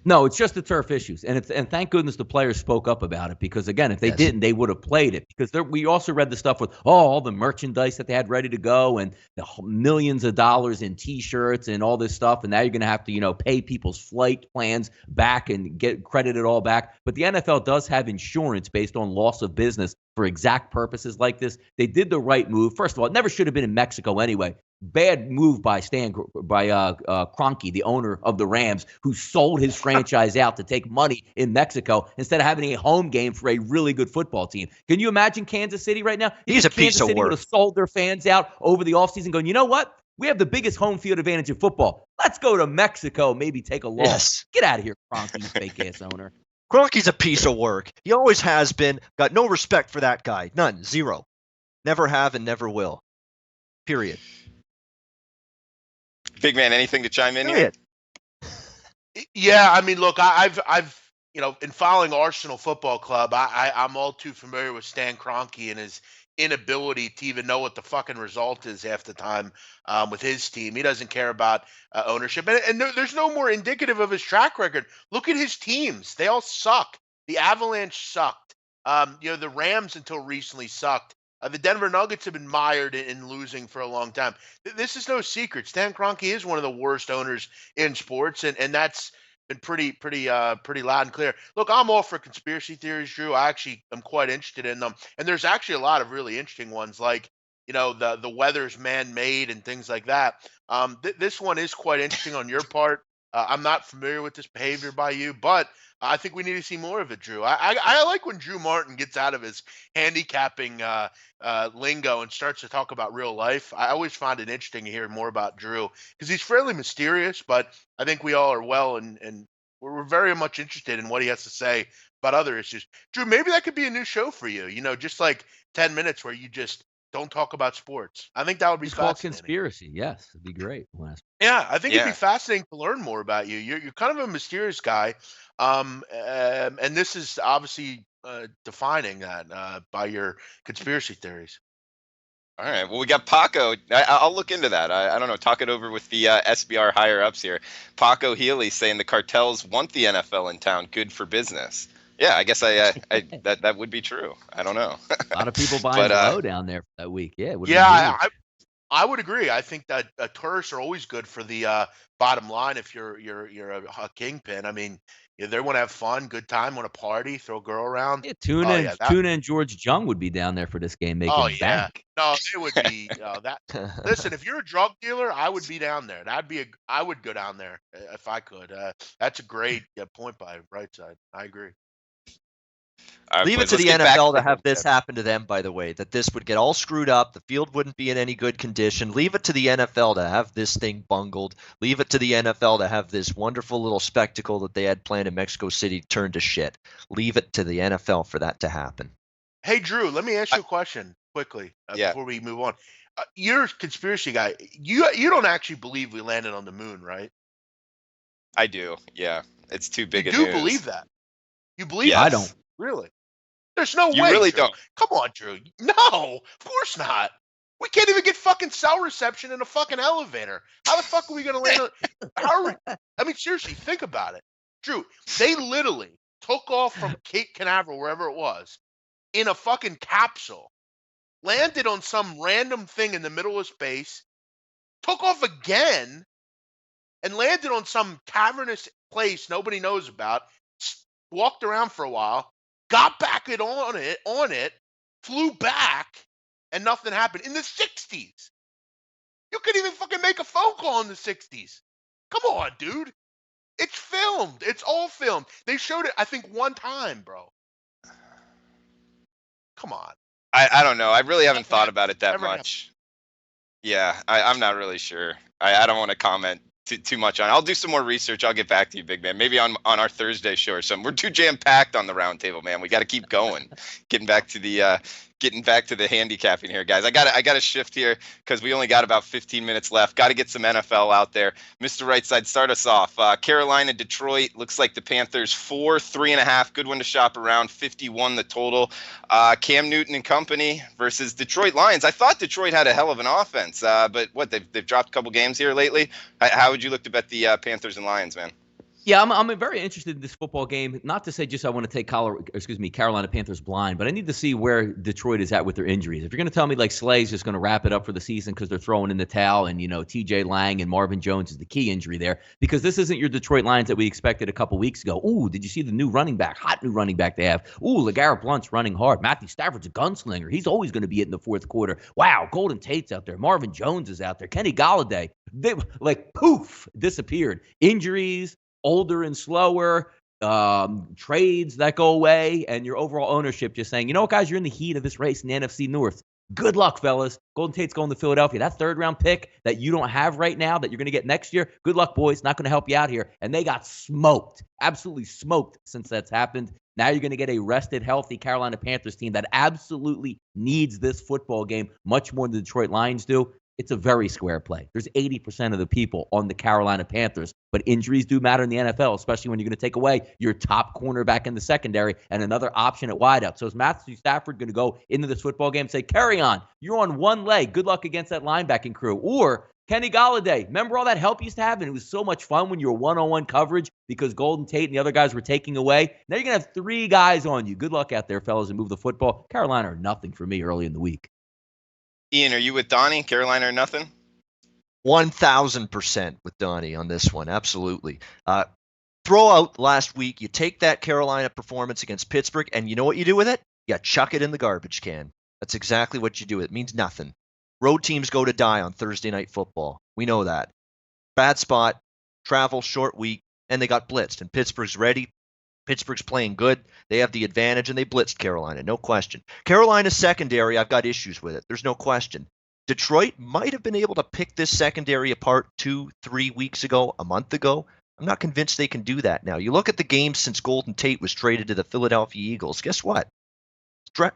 Speaker 2: No, it's just the turf issues, and thank goodness the players spoke up about it, because again, if they didn't, they would have played it. Because we also read the stuff with all the merchandise that they had ready to go, and the millions of dollars in T-shirts and all this stuff, and now you're going to have to pay people's flight plans back and get credited all back. But the NFL does have insurance based on loss of business for exact purposes like this. They did the right move. First of all, it never should have been in Mexico anyway. Bad move by Kroenke, the owner of the Rams, who sold his franchise out to take money in Mexico instead of having a home game for a really good football team. Can you imagine Kansas City right now?
Speaker 4: He's a piece of work. Kansas City would have sold
Speaker 2: their fans out over the offseason going, you know what? We have the biggest home field advantage in football. Let's go to Mexico, maybe take a loss.
Speaker 4: Yes.
Speaker 2: Get out of here, Kroenke, you fake-ass owner.
Speaker 4: Kroenke's a piece of work. He always has been. Got no respect for that guy. None. Zero. Never have and never will. Period.
Speaker 1: Big man, anything to chime in here?
Speaker 3: Yeah, I mean, look, I've in following Arsenal Football Club, I'm all too familiar with Stan Kroenke and his inability to even know what the fucking result is half the time with his team. He doesn't care about ownership, and there's no more indicative of his track record. Look at his teams; they all suck. The Avalanche sucked. The Rams until recently sucked. The Denver Nuggets have been mired in losing for a long time. This is no secret. Stan Kroenke is one of the worst owners in sports, and that's been pretty loud and clear. Look, I'm all for conspiracy theories, Drew. I actually am quite interested in them, and there's actually a lot of really interesting ones, like the weather's man-made and things like that. This one is quite interesting on your part. I'm not familiar with this behavior by you, but I think we need to see more of it, Drew. I like when Drew Martin gets out of his handicapping lingo and starts to talk about real life. I always find it interesting to hear more about Drew, because he's fairly mysterious, but I think we all are well, and we're very much interested in what he has to say about other issues. Drew, maybe that could be a new show for you, just like 10 minutes where you just don't talk about sports. I think that would be
Speaker 2: It's called
Speaker 3: fascinating.
Speaker 2: conspiracy. Yes, it'd be great.
Speaker 3: Yeah, I think it'd be
Speaker 1: Yeah.
Speaker 3: fascinating to learn more about you. You're kind of a mysterious guy, and this is obviously defining that by your conspiracy theories.
Speaker 1: All right. Well, we got Paco. I'll look into that. I don't know. Talk it over with the SBR higher ups here. Paco Healy saying the cartels want the NFL in town. Good for business. Yeah, I guess that would be true. I don't know.
Speaker 2: A lot of people buying
Speaker 1: But,
Speaker 2: low down there for that week. Yeah, it would've
Speaker 3: Yeah,
Speaker 2: been huge.
Speaker 3: I would agree. I think that tourists are always good for the bottom line. If you're a kingpin, I mean, they want to have fun, good time, want to party, throw a girl around.
Speaker 2: Yeah,
Speaker 3: Oh yeah, that.
Speaker 2: Tuna and George Jung would be down there for this game
Speaker 3: Oh
Speaker 2: making
Speaker 3: yeah.
Speaker 2: bank.
Speaker 3: No, it would be that. Listen, if you're a drug dealer, I would be down there. I would go down there if I could. That's a great point by Brightside. I agree.
Speaker 1: all right,
Speaker 4: Leave it
Speaker 1: boys,
Speaker 4: to
Speaker 1: let's
Speaker 4: the
Speaker 1: get back
Speaker 4: NFL to
Speaker 1: the
Speaker 4: have
Speaker 1: game.
Speaker 4: this happen to them, by the way, that this would get all screwed up. The field wouldn't be in any good condition. Leave it to the NFL to have this thing bungled. Leave it to the NFL to have this wonderful little spectacle that they had planned in Mexico City turn to shit. Leave it to the NFL for that to happen.
Speaker 3: Hey, Drew, let me ask you a question quickly
Speaker 1: Yeah.
Speaker 3: before we move on. You're a conspiracy guy. You don't actually believe we landed on the moon, right?
Speaker 1: I do. Yeah. It's too big
Speaker 3: You
Speaker 1: a
Speaker 3: do
Speaker 1: news.
Speaker 3: believe that? You believe
Speaker 1: Yes.
Speaker 3: that?
Speaker 2: I don't.
Speaker 3: Really? There's no
Speaker 1: You
Speaker 3: way.
Speaker 1: really
Speaker 3: Drew.
Speaker 1: don't.
Speaker 3: Come on, Drew. No, of course not. We can't even get fucking cell reception in a fucking elevator. How the fuck are we gonna land on? How are we? I mean, seriously, think about it, Drew. They literally took off from Cape Canaveral, wherever it was, in a fucking capsule, landed on some random thing in the middle of space, took off again, and landed on some cavernous place nobody knows about. Walked around for a while, got back on it, flew back, and nothing happened in the 60s. You couldn't even fucking make a phone call in the 60s. Come on, dude. It's filmed. It's all filmed. They showed it, I think, one time, bro. Come on.
Speaker 1: I don't know. I really haven't
Speaker 3: Never
Speaker 1: thought
Speaker 3: happened.
Speaker 1: about it that
Speaker 3: Never happened.
Speaker 1: much. Yeah, I'm not really sure. I don't want to comment too much on it. I'll do some more research. I'll get back to you, big man. Maybe on our Thursday show or something. We're too jam-packed on the roundtable, man. We got to keep going. Getting back to the handicapping here, guys. I got to shift here because we only got about 15 minutes left. Got to get some NFL out there. Mr. Rightside, start us off. Carolina, Detroit. Looks like the Panthers 3.5. Good one to shop around. 51 the total. Cam Newton and company versus Detroit Lions. I thought Detroit had a hell of an offense, but what they've dropped a couple games here lately. How would you look to bet the Panthers and Lions, man?
Speaker 2: Yeah, I'm very interested in this football game. Not to say just I want to take Carolina Panthers blind, but I need to see where Detroit is at with their injuries. If you're going to tell me like Slay's just going to wrap it up for the season because they're throwing in the towel, and TJ Lang and Marvin Jones is the key injury there, because this isn't your Detroit Lions that we expected a couple weeks ago. Ooh, did you see the new running back? Hot new running back they have. Ooh, LeGarrette Blount's running hard. Matthew Stafford's a gunslinger. He's always going to be it in the fourth quarter. Wow, Golden Tate's out there. Marvin Jones is out there. Kenny Golladay. They like poof disappeared. Injuries. Older and slower, trades that go away, and your overall ownership just saying, you know what, guys, you're in the heat of this race in the NFC North. Good luck, fellas. Golden Tate's going to Philadelphia. That third-round pick that you don't have right now that you're going to get next year, good luck, boys. Not going to help you out here. And they got smoked, absolutely smoked since that's happened. Now you're going to get a rested, healthy Carolina Panthers team that absolutely needs this football game much more than the Detroit Lions do. It's a very square play. There's 80% of the people on the Carolina Panthers, but injuries do matter in the NFL, especially when you're going to take away your top cornerback in the secondary and another option at wideout. So is Matthew Stafford going to go into this football game and say, carry on, you're on one leg, good luck against that linebacking crew? Or Kenny Golladay, remember all that help you used to have? And it was so much fun when you were one-on-one coverage because Golden Tate and the other guys were taking away. Now you're going to have three guys on you. Good luck out there, fellas, and move the football. Carolina are nothing for me early in the week.
Speaker 1: Ian, are you with Donnie? Carolina or nothing?
Speaker 4: 1,000% with Donnie on this one. Absolutely. Throw out last week. You take that Carolina performance against Pittsburgh, and you know what you do with it? You chuck it in the garbage can. That's exactly what you do. It means nothing. Road teams go to die on Thursday Night Football. We know that. Bad spot, travel, short week, and they got blitzed. And Pittsburgh's ready. Pittsburgh's playing good. They have the advantage, and they blitzed Carolina, no question. Carolina's secondary, I've got issues with it. There's no question. Detroit might have been able to pick this secondary apart 2-3 weeks ago, a month ago. I'm not convinced they can do that now. You look at the games since Golden Tate was traded to the Philadelphia Eagles. Guess what?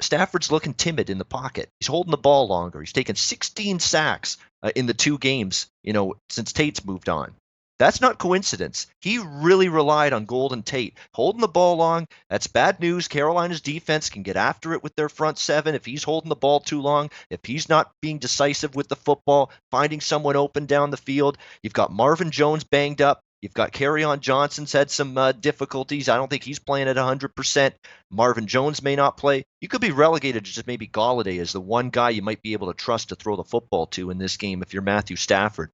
Speaker 4: Stafford's looking timid in the pocket. He's holding the ball longer. He's taken 16 sacks in the 2 games, since Tate's moved on. That's not coincidence. He really relied on Golden Tate holding the ball long. That's bad news. Carolina's defense can get after it with their front 7 if he's holding the ball too long, if he's not being decisive with the football, finding someone open down the field. You've got Marvin Jones banged up. You've got Kerryon Johnson's had some difficulties. I don't think he's playing at 100%. Marvin Jones may not play. You could be relegated to just maybe Golladay as the one guy you might be able to trust to throw the football to in this game if you're Matthew Stafford.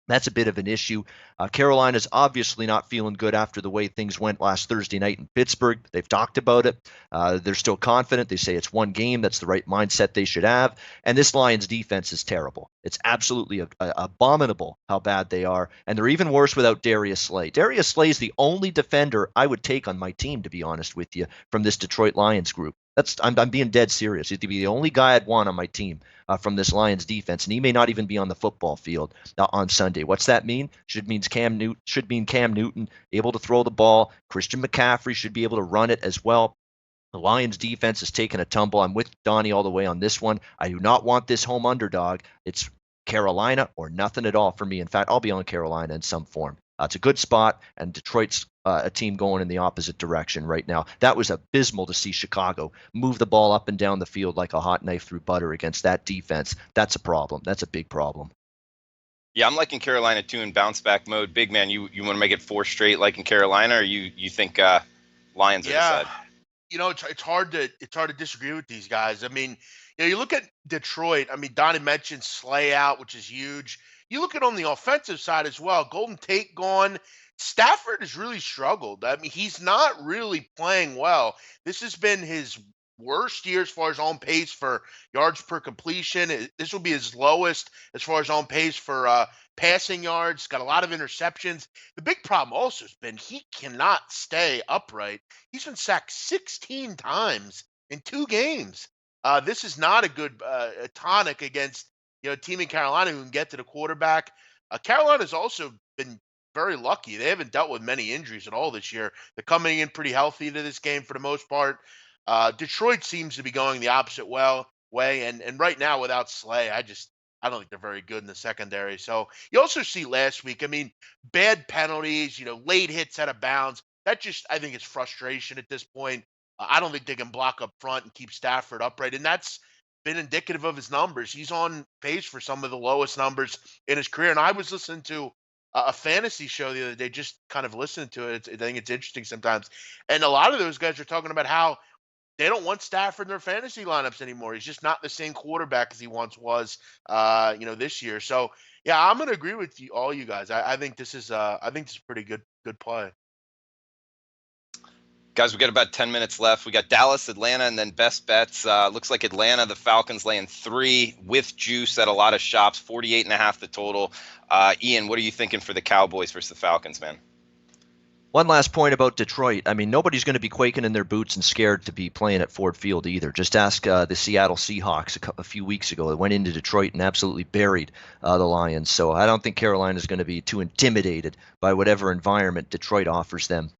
Speaker 4: That's a bit of an issue. Carolina's obviously not feeling good after the way things went last Thursday night in Pittsburgh. They've talked about it. They're still confident. They say it's one game. That's the right mindset they should have. And this Lions defense is terrible. It's absolutely abominable how bad they are. And they're even worse without Darius Slay. Darius Slay is the only defender I would take on my team, to be honest with you, from this Detroit Lions group. I'm being dead serious. He'd be the only guy I'd want on my team from this Lions defense, and he may not even be on the football field on Sunday. What's that mean? Should mean Cam Newton able to throw the ball. Christian McCaffrey should be able to run it as well. The Lions defense has taken a tumble. I'm with Donnie all the way on this one. I do not want this home underdog. It's Carolina or nothing at all for me. In fact, I'll be on Carolina in some form. It's a good spot, and Detroit's a team going in the opposite direction right now. That was abysmal to see Chicago move the ball up and down the field like a hot knife through butter against that defense. That's a problem. That's a big problem.
Speaker 1: Yeah, I'm liking Carolina too in bounce back mode. Big man, you want to make it 4 straight like in Carolina, or you think Lions are the side?
Speaker 3: It's hard to disagree with these guys. I mean, you look at Detroit. I mean, Donnie mentioned Slay out, which is huge. You look at on the offensive side as well. Golden Tate gone. Stafford has really struggled. I mean, he's not really playing well. This has been his worst year as far as on pace for yards per completion. This will be his lowest as far as on pace for passing yards. Got a lot of interceptions. The big problem also has been he cannot stay upright. He's been sacked 16 times in 2 games. This is not a good tonic against a team in Carolina who can get to the quarterback. Carolina's also been very lucky. They haven't dealt with many injuries at all this year. They're coming in pretty healthy to this game for the most part. Detroit seems to be going the opposite way. And right now without Slay, I don't think they're very good in the secondary. So you also see last week, I mean, bad penalties, late hits out of bounds. That I think it's frustration at this point. I don't think they can block up front and keep Stafford upright. And that's been indicative of his numbers. He's on pace for some of the lowest numbers in his career. And I was listening to a fantasy show the other day, just kind of listening to it. I think it's interesting sometimes. And a lot of those guys are talking about how they don't want Stafford in their fantasy lineups anymore. He's just not the same quarterback as he once was, this year. So yeah, I'm going to agree with all you guys. I think this is a pretty good play.
Speaker 1: Guys, we got about 10 minutes left. We got Dallas, Atlanta, and then best bets. Looks like Atlanta, the Falcons laying 3 with juice at a lot of shops, 48.5 the total. Ian, what are you thinking for the Cowboys versus the Falcons, man?
Speaker 4: One last point about Detroit. I mean, nobody's going to be quaking in their boots and scared to be playing at Ford Field either. Just ask the Seattle Seahawks a few weeks ago. They went into Detroit and absolutely buried the Lions. So I don't think Carolina's going to be too intimidated by whatever environment Detroit offers them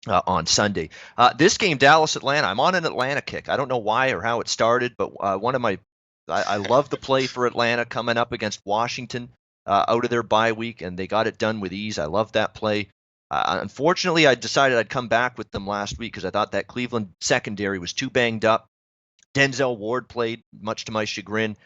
Speaker 4: on Sunday. This game, Dallas-Atlanta, I'm on an Atlanta kick. I don't know why or how it started, but I love the play for Atlanta coming up against Washington out of their bye week, and they got it done with ease. I love that play. Unfortunately, I decided I'd come back with them last week because I thought that Cleveland secondary was too banged up. Denzel Ward played, much to my chagrin.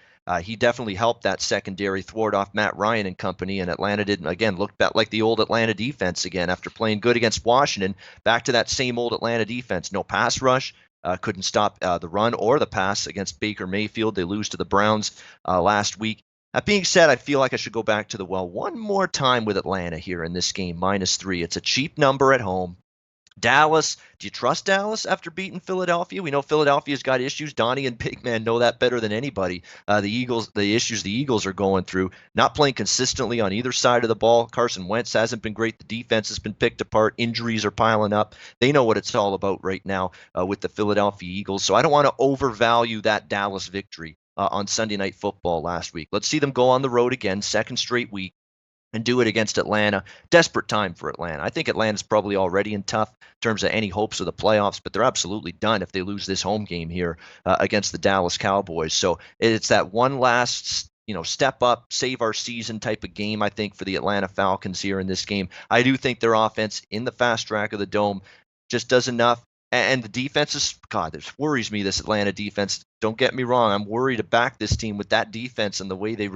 Speaker 4: He definitely helped that secondary thwart off Matt Ryan and company, and Atlanta didn't, again, look back like the old Atlanta defense again after playing good against Washington. Back to that same old Atlanta defense. No pass rush, couldn't stop the run or the pass against Baker Mayfield. They lose to the Browns last week. That being said, I feel like I should go back to the well one more time with Atlanta here in this game, -3. It's a cheap number at home. Dallas, do you trust Dallas after beating Philadelphia? We know Philadelphia's got issues. Donnie and Big Man know that better than anybody. The issues the Eagles are going through, not playing consistently on either side of the ball. Carson Wentz hasn't been great. The defense has been picked apart. Injuries are piling up. They know what it's all about right now with the Philadelphia Eagles. So I don't want to overvalue that Dallas victory on Sunday Night Football last week. Let's see them go on the road again, second straight week. and do it against Atlanta. Desperate time for Atlanta. I think Atlanta's probably already in tough in terms of any hopes of the playoffs, but they're absolutely done if they lose this home game here against the Dallas Cowboys. So it's that one last step up, save our season type of game, I think, for the Atlanta Falcons here in this game. I do think their offense in the fast track of the dome just does enough. And the defense is, God, this worries me, this Atlanta defense. Don't get me wrong. I'm worried to back this team with that defense and the way they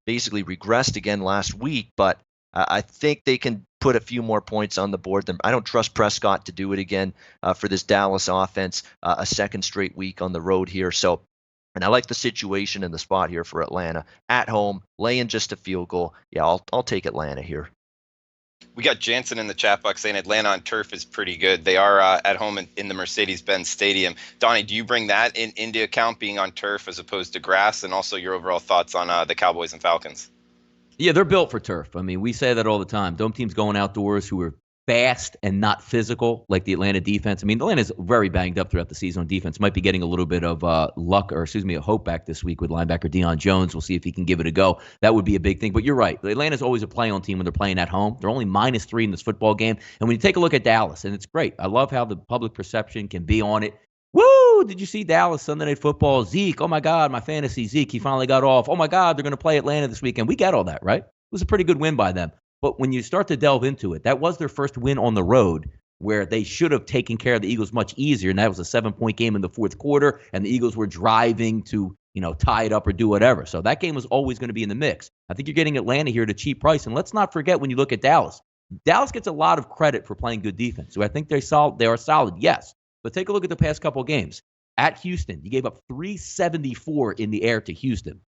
Speaker 4: basically regressed again last week. But I think they can put a few more points on the board. I don't trust Prescott to do it again for this Dallas offense, a second straight week on the road here. So, and I like the situation and the spot here for Atlanta. At home, laying just a field goal. Yeah, I'll take Atlanta here.
Speaker 1: We got Jansen in the chat box saying Atlanta on turf is pretty good. They are at home in the Mercedes-Benz Stadium. Donnie, do you bring that into account, being on turf as opposed to grass, and also your overall thoughts on the Cowboys and Falcons?
Speaker 2: Yeah, they're built for turf. I mean, we say that all the time. Dome teams going outdoors who are fast and not physical, like the Atlanta defense. I mean, Atlanta's very banged up throughout the season on defense. Might be getting a little bit of a hope back this week with linebacker Deion Jones. We'll see if he can give it a go. That would be a big thing. But you're right. Atlanta's always a play-on team when they're playing at home. They're only -3 in this football game. And when you take a look at Dallas, and it's great. I love how the public perception can be on it. Woo! Did you see Dallas Sunday Night Football? Zeke, oh my God, my fantasy Zeke, he finally got off. Oh my God, they're going to play Atlanta this weekend. We get all that, right? It was a pretty good win by them. But when you start to delve into it, that was their first win on the road where they should have taken care of the Eagles much easier. And that was a 7-point game in the fourth quarter. And the Eagles were driving to, tie it up or do whatever. So that game was always going to be in the mix. I think you're getting Atlanta here at a cheap price. And let's not forget when you look at Dallas. Dallas gets a lot of credit for playing good defense. So I think they are solid, yes. But take a look at the past couple of games. At Houston, you gave up 374 in the air to Houston.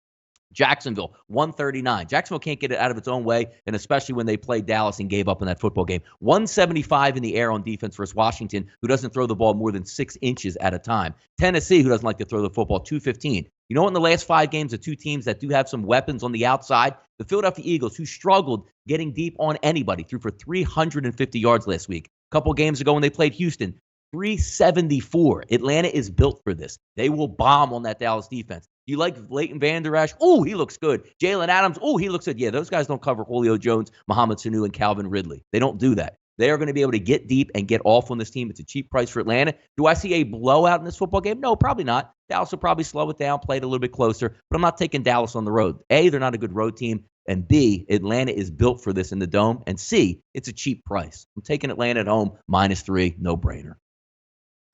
Speaker 2: Jacksonville, 139. Jacksonville can't get it out of its own way, and especially when they played Dallas and gave up in that football game. 175 in the air on defense versus Washington, who doesn't throw the ball more than 6 inches at a time. Tennessee, who doesn't like to throw the football, 215. You know, in the last 5 games, the two teams that do have some weapons on the outside, the Philadelphia Eagles, who struggled getting deep on anybody, threw for 350 yards last week. A couple games ago when they played Houston, 374. Atlanta is built for this. They will bomb on that Dallas defense. You like Leighton Vander Esch? Oh, he looks good. Jalen Adams? Oh, he looks good. Yeah, those guys don't cover Julio Jones, Mohamed Sanu, and Calvin Ridley. They don't do that. They are going to be able to get deep and get off on this team. It's a cheap price for Atlanta. Do I see a blowout in this football game? No, probably not. Dallas will probably slow it down, play it a little bit closer, but I'm not taking Dallas on the road. A, they're not a good road team, and B, Atlanta is built for this in the Dome, and C, it's a cheap price. I'm taking Atlanta at home, -3, no-brainer.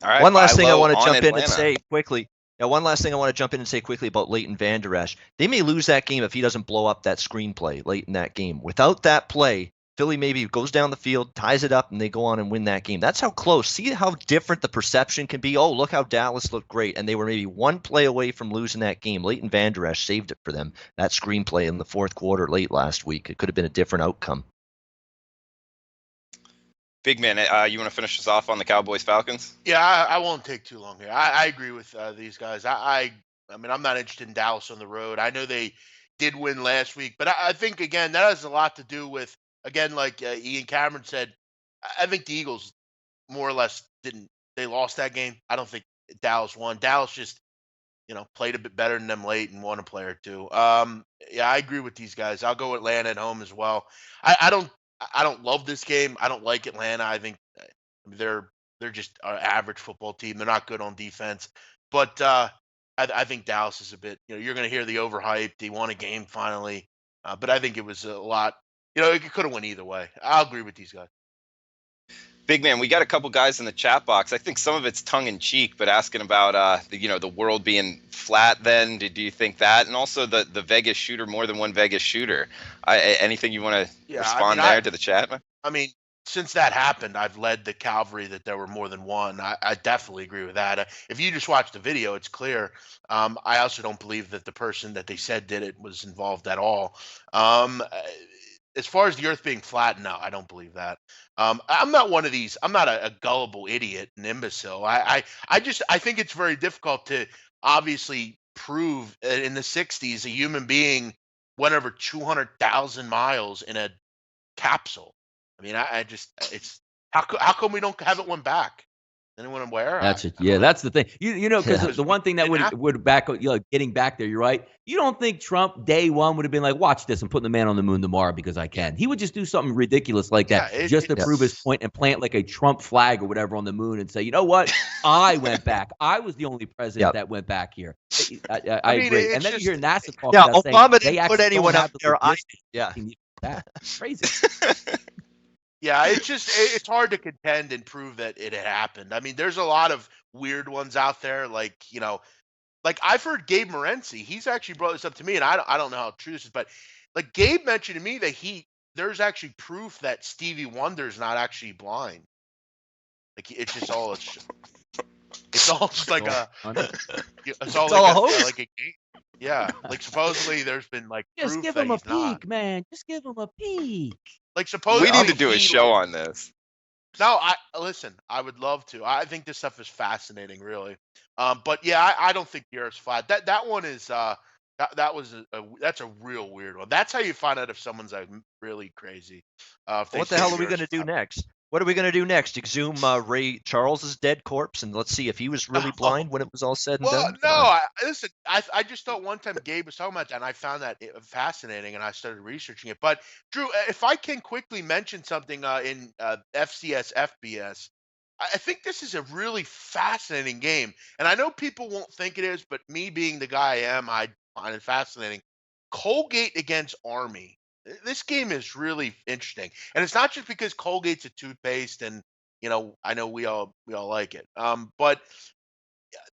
Speaker 1: All right.
Speaker 4: One last thing I want to jump in
Speaker 1: Atlanta.
Speaker 4: and say quickly. Yeah, one last thing I want to jump in and say quickly about Leighton Vander Esch. They may lose that game if he doesn't blow up that screenplay late in that game. Without that play, Philly maybe goes down the field, ties it up, and they go on and win that game. That's how close. See how different the perception can be? Oh, look how Dallas looked great. And they were maybe one play away from losing that game. Leighton Vander Esch saved it for them, that screenplay in the fourth quarter late last week. It could have been a different outcome.
Speaker 1: Big man, you want to finish us off on the Cowboys-Falcons?
Speaker 3: Yeah, I won't take too long here. I agree with these guys. I mean, I'm not interested in Dallas on the road. I know they did win last week, but I think, again, that has a lot to do with, again, like Ian Cameron said, I think the Eagles more or less they lost that game. I don't think Dallas won. Dallas just, played a bit better than them late and won a play or two. Yeah, I agree with these guys. I'll go Atlanta at home as well. I don't love this game. I don't like Atlanta. I think they're just an average football team. They're not good on defense. But I think Dallas is a bit, you're going to hear the overhyped. They won a game finally. But I think it was a lot, it could have went either way. I'll agree with these guys.
Speaker 1: Big man, we got a couple guys in the chat box. I think some of it's tongue in cheek, but asking about the world being flat. Then do you think that, and also the Vegas shooter, more than one Vegas shooter? Anything you want to respond to the chat?
Speaker 3: I mean, since that happened, I've led the cavalry that there were more than one. I definitely agree with that. If you just watch the video, it's clear. I also don't believe that the person that they said did it was involved at all. As far as the earth being flat, no, I don't believe that. I'm not one of these. I'm not a gullible idiot, an imbecile. I think it's very difficult to obviously prove in the 60s a human being went over 200,000 miles in a capsule. I mean, it's how come we don't have it one back? Anyone aware?
Speaker 2: That's
Speaker 3: I
Speaker 2: it.
Speaker 3: don't
Speaker 2: Yeah,
Speaker 3: know.
Speaker 2: that's the thing. You know, because
Speaker 4: Yeah.
Speaker 2: the one thing that would back, getting back there, you're right. You don't think Trump day one would have been like, watch this, I'm putting the man on the moon tomorrow because I can. He would just do something ridiculous like that just to prove his point and plant like a Trump flag or whatever on the moon and say, you know what? I went back. I was the only president that went back here. I
Speaker 3: mean,
Speaker 2: agree. And
Speaker 3: it's
Speaker 2: then you hear
Speaker 3: just
Speaker 2: NASA talk
Speaker 4: Yeah,
Speaker 2: about saying
Speaker 4: Obama
Speaker 2: they
Speaker 4: didn't put
Speaker 2: actually
Speaker 4: anyone
Speaker 2: don't
Speaker 4: out
Speaker 2: have the
Speaker 4: there.
Speaker 2: logistics.
Speaker 4: Yeah.
Speaker 2: That. Crazy.
Speaker 3: yeah, it's hard to contend and prove that it had happened. I mean, there's a lot of weird ones out there, like like I've heard Gabe Morency. He's actually brought this up to me, and I don't know how true this is, but like Gabe mentioned to me that there's actually proof that Stevie Wonder's not actually blind. Like it's just all it's all just like it's all
Speaker 4: all
Speaker 3: like
Speaker 4: a hoax.
Speaker 3: like a game. Yeah, like supposedly there's been like
Speaker 2: Just
Speaker 3: proof
Speaker 2: give
Speaker 3: that
Speaker 2: him a
Speaker 3: he's not.
Speaker 2: peek, man. Just give him a peek.
Speaker 3: Like
Speaker 1: We
Speaker 3: supposedly
Speaker 1: need to do a show on this.
Speaker 3: No, listen. I would love to. I think this stuff is fascinating, really. But yeah, I don't think the Earth's flat. That one is that was that's a real weird one. That's how you find out if someone's like really crazy. If they
Speaker 4: What the
Speaker 3: say
Speaker 4: hell
Speaker 3: the
Speaker 4: are we
Speaker 3: Earth's
Speaker 4: going to do
Speaker 3: flat.
Speaker 4: next? What are we going to do next? Exhume Ray Charles's dead corpse, and let's see if he was really blind when it was all said and
Speaker 3: Well,
Speaker 4: done.
Speaker 3: no, listen. I just thought one time Gabe was talking about that, and I found that fascinating, and I started researching it. But Drew, if I can quickly mention something in FCS FBS, I think this is a really fascinating game, and I know people won't think it is, but me being the guy I am, I find it fascinating. Colgate against Army. This game is really interesting, and it's not just because Colgate's a toothpaste, and I know we all like it. But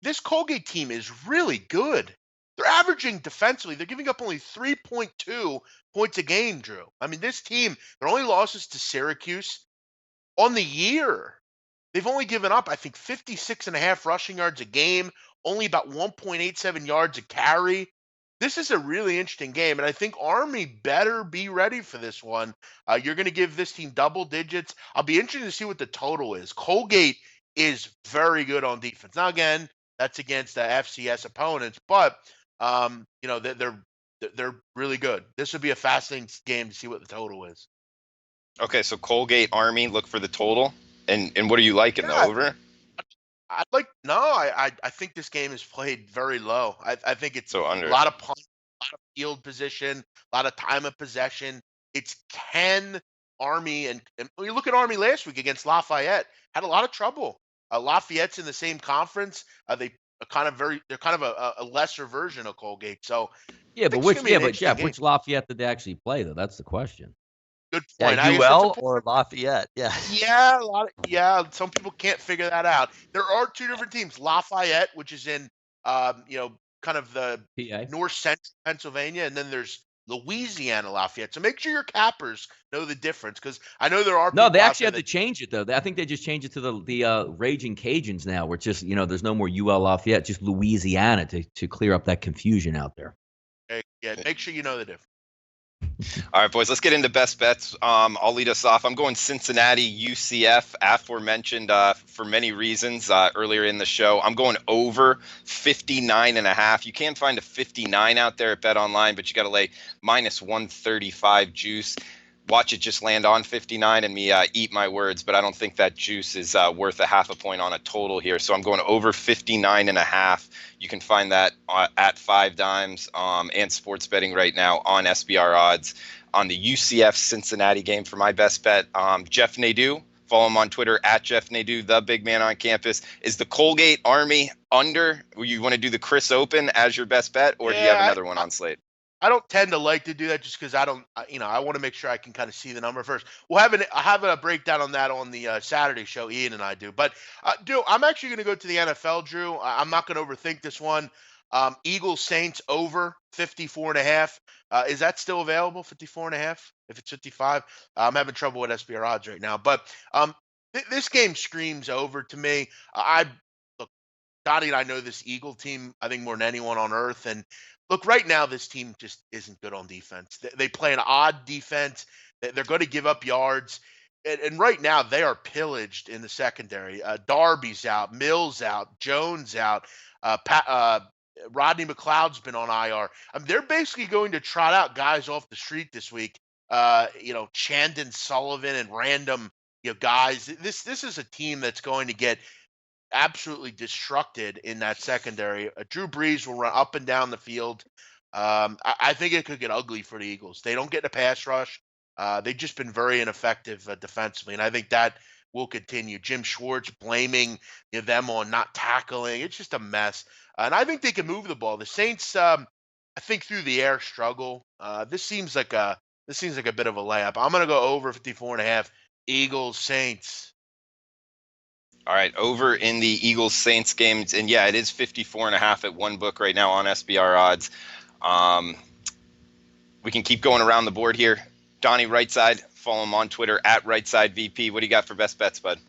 Speaker 3: this Colgate team is really good. They're averaging defensively. They're giving up only 3.2 points a game, Drew. I mean, this team, their only losses to Syracuse on the year. They've only given up, I think, 56.5 rushing yards a game, only about 1.87 yards a carry. This is a really interesting game, and I think Army better be ready for this one. You're going to give this team double digits. I'll be interested to see what the total is. Colgate is very good on defense. Now, again, that's against the FCS opponents, but they're really good. This would be a fascinating game to see what the total is.
Speaker 1: Okay, so Colgate Army, look for the total. And what are you liking, the over?
Speaker 3: I think this game is played very low. I think it's
Speaker 1: So under.
Speaker 3: a lot of punt, a lot of field position, a lot of time of possession. It's 10 Army, and you look at Army last week against Lafayette, had a lot of trouble. Lafayette's in the same conference. They're kind of a lesser version of Colgate. So
Speaker 2: Yeah, but Jeff, which Lafayette did they actually play though? That's the question.
Speaker 3: Good point.
Speaker 4: UL or Lafayette?
Speaker 3: Yeah. Some people can't figure that out. There are two different teams. Lafayette, which is in kind of the
Speaker 2: PA.
Speaker 3: north central Pennsylvania, and then there's Louisiana Lafayette. So make sure your cappers know the difference, because I know there are.
Speaker 2: No, they actually had to change it though. I think they just changed it to the Raging Cajuns now, where it's just there's no more UL Lafayette, just Louisiana to clear up that confusion out there.
Speaker 3: Yeah, make sure you know the difference.
Speaker 1: All right, boys, let's get into best bets. I'll lead us off. I'm going Cincinnati UCF, aforementioned for many reasons earlier in the show. I'm going over 59.5. You can find a 59 out there at BetOnline, but you got to lay minus 135 juice. Watch it just land on 59 and me eat my words, but I don't think that juice is worth a half a point on a total here. So I'm going over 59.5. You can find that at 5 Dimes and sports betting right now on SBR odds on the UCF Cincinnati game for my best bet. Jeff Nadeau, follow him on Twitter at Jeff Nadeau, the big man on campus. Is the Colgate Army under? You want to do the Chris Open as your best bet, or do you have another one on slate?
Speaker 3: I don't tend to like to do that just because I want to make sure I can kind of see the number first. We'll have a breakdown on that on the Saturday show. Ian and I do. But, Drew, I'm actually going to go to the NFL, Drew. I'm not going to overthink this one. Eagles Saints over 54.5. Is that still available, 54.5? If it's 55, I'm having trouble with SBR odds right now. But this game screams over to me. Look, Donnie and I know this Eagle team, I think, more than anyone on earth. And look, right now, this team just isn't good on defense. They play an odd defense. They're going to give up yards. And right now, they are pillaged in the secondary. Darby's out. Mills out. Jones out. Rodney McLeod's been on IR. They're basically going to trot out guys off the street this week. Chandon Sullivan and random guys. This is a team that's going to get absolutely destructed in that secondary. Drew Brees will run up and down the field. I think it could get ugly for the Eagles. They don't get in a pass rush. They've just been very ineffective defensively, and I think that will continue. Jim Schwartz blaming them on not tackling. It's just a mess. And I think they can move the ball. The Saints, I think through the air struggle. This seems like a bit of a layup. I'm going to go over 54.5. Eagles Saints.
Speaker 1: All right, over in the Eagles-Saints games, and yeah, it is 54.5 at one book right now on SBR odds. We can keep going around the board here. Donnie, right side, follow him on Twitter at RightSideVP. What do you got for best bets, bud?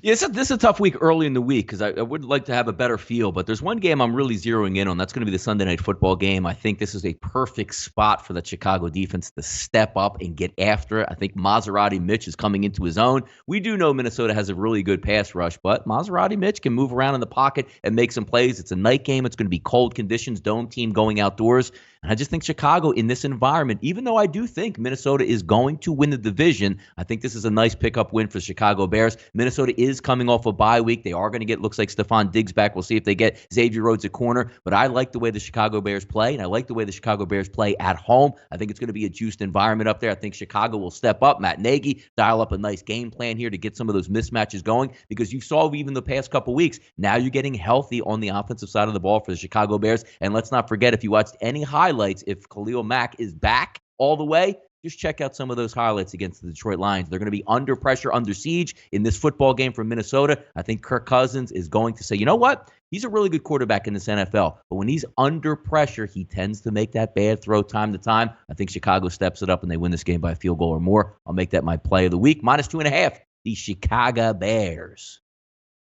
Speaker 2: Yeah, this is a tough week early in the week because I would like to have a better feel, but there's one game I'm really zeroing in on. That's going to be the Sunday Night Football game. I think this is a perfect spot for the Chicago defense to step up and get after it. I think Maserati Mitch is coming into his own. We do know Minnesota has a really good pass rush, but Maserati Mitch can move around in the pocket and make some plays. It's a night game. It's going to be cold conditions, dome team going outdoors. And I just think Chicago in this environment, even though I do think Minnesota is going to win the division, I think this is a nice pickup win for Chicago Bears. Minnesota is coming off a bye week. They are going to get, looks like Stephon Diggs back. We'll see if they get Xavier Rhodes at corner. But I like the way the Chicago Bears play, and I like the way the Chicago Bears play at home. I think it's going to be a juiced environment up there. I think Chicago will step up. Matt Nagy, dial up a nice game plan here to get some of those mismatches going because you saw even the past couple weeks, now you're getting healthy on the offensive side of the ball for the Chicago Bears. And let's not forget, if you watched any highlights, if Khalil Mack is back all the way, just check out some of those highlights against the Detroit Lions. They're going to be under pressure, under siege in this football game from Minnesota. I think Kirk Cousins is going to say, you know what? He's a really good quarterback in this NFL, but when he's under pressure, he tends to make that bad throw time to time. I think Chicago steps it up and they win this game by a field goal or more. I'll make that my play of the week. -2.5, the Chicago Bears.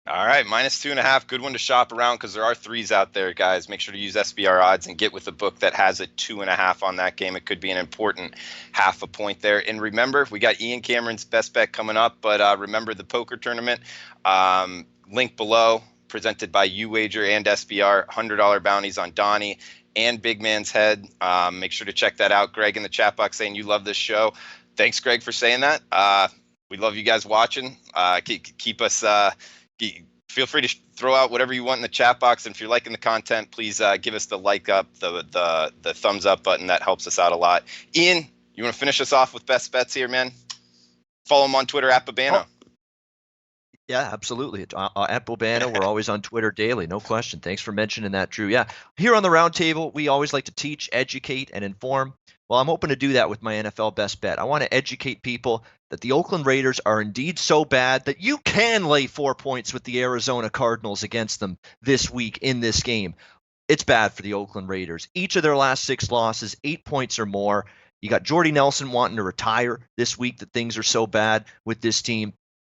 Speaker 1: All right, -2.5. Good one to shop around because there are threes out there, guys. Make sure to use SBR odds and get with a book that has a 2.5 on that game. It could be an important half a point there. And remember, we got Ian Cameron's best bet coming up, but remember the poker tournament. Link below, presented by Youwager and SBR. $100 bounties on Donnie and Big Man's Head. Make sure to check that out. Greg in the chat box saying you love this show. Thanks, Greg, for saying that. We love you guys watching. Keep us. Feel free to throw out whatever you want in the chat box, and if you're liking the content, please give us the like up, the thumbs up button. That helps us out a lot. Ian, you want to finish us off with best bets here, man? Follow him on Twitter at Babano.
Speaker 4: Yeah, absolutely. At Bobana, we're always on Twitter daily. No question. Thanks for mentioning that, Drew. Yeah, here on the Roundtable, we always like to teach, educate, and inform. Well, I'm hoping to do that with my NFL best bet. I want to educate people that the Oakland Raiders are indeed so bad that you can lay 4 points with the Arizona Cardinals against them this week in this game. It's bad for the Oakland Raiders. Each of their last 6 losses, 8 points or more. You got Jordy Nelson wanting to retire this week that things are so bad with this team.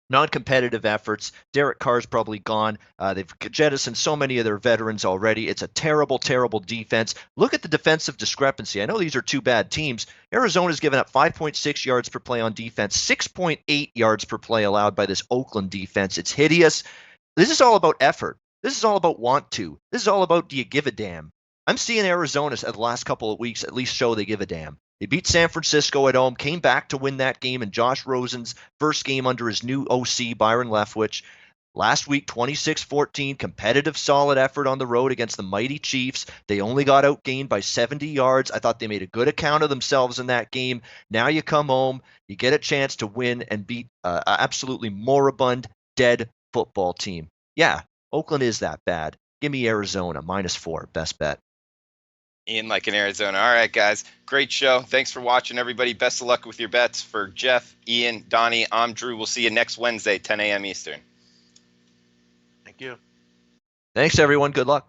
Speaker 4: Non-competitive efforts. Derek Carr's probably gone. They've jettisoned so many of their veterans already. It's a terrible, terrible defense. Look at the defensive discrepancy. I know these are two bad teams. Arizona's given up 5.6 yards per play on defense, 6.8 yards per play allowed by this Oakland defense. It's hideous. This is all about effort. This is all about want to. This is all about do you give a damn. I'm seeing Arizona at the last couple of weeks at least show they give a damn. They beat San Francisco at home, came back to win that game in Josh Rosen's first game under his new OC, Byron Leftwich. Last week, 26-14, competitive, solid effort on the road against the mighty Chiefs. They only got outgained by 70 yards. I thought they made a good account of themselves in that game. Now you come home, you get a chance to win and beat an absolutely moribund, dead football team. Yeah, Oakland is that bad. Give me Arizona, -4, best bet.
Speaker 1: Ian like in Arizona. All right, guys. Great show. Thanks for watching, everybody. Best of luck with your bets. For Jeff, Ian, Donnie, I'm Drew. We'll see you next Wednesday, 10 a.m. Eastern.
Speaker 3: Thank you.
Speaker 4: Thanks, everyone. Good luck.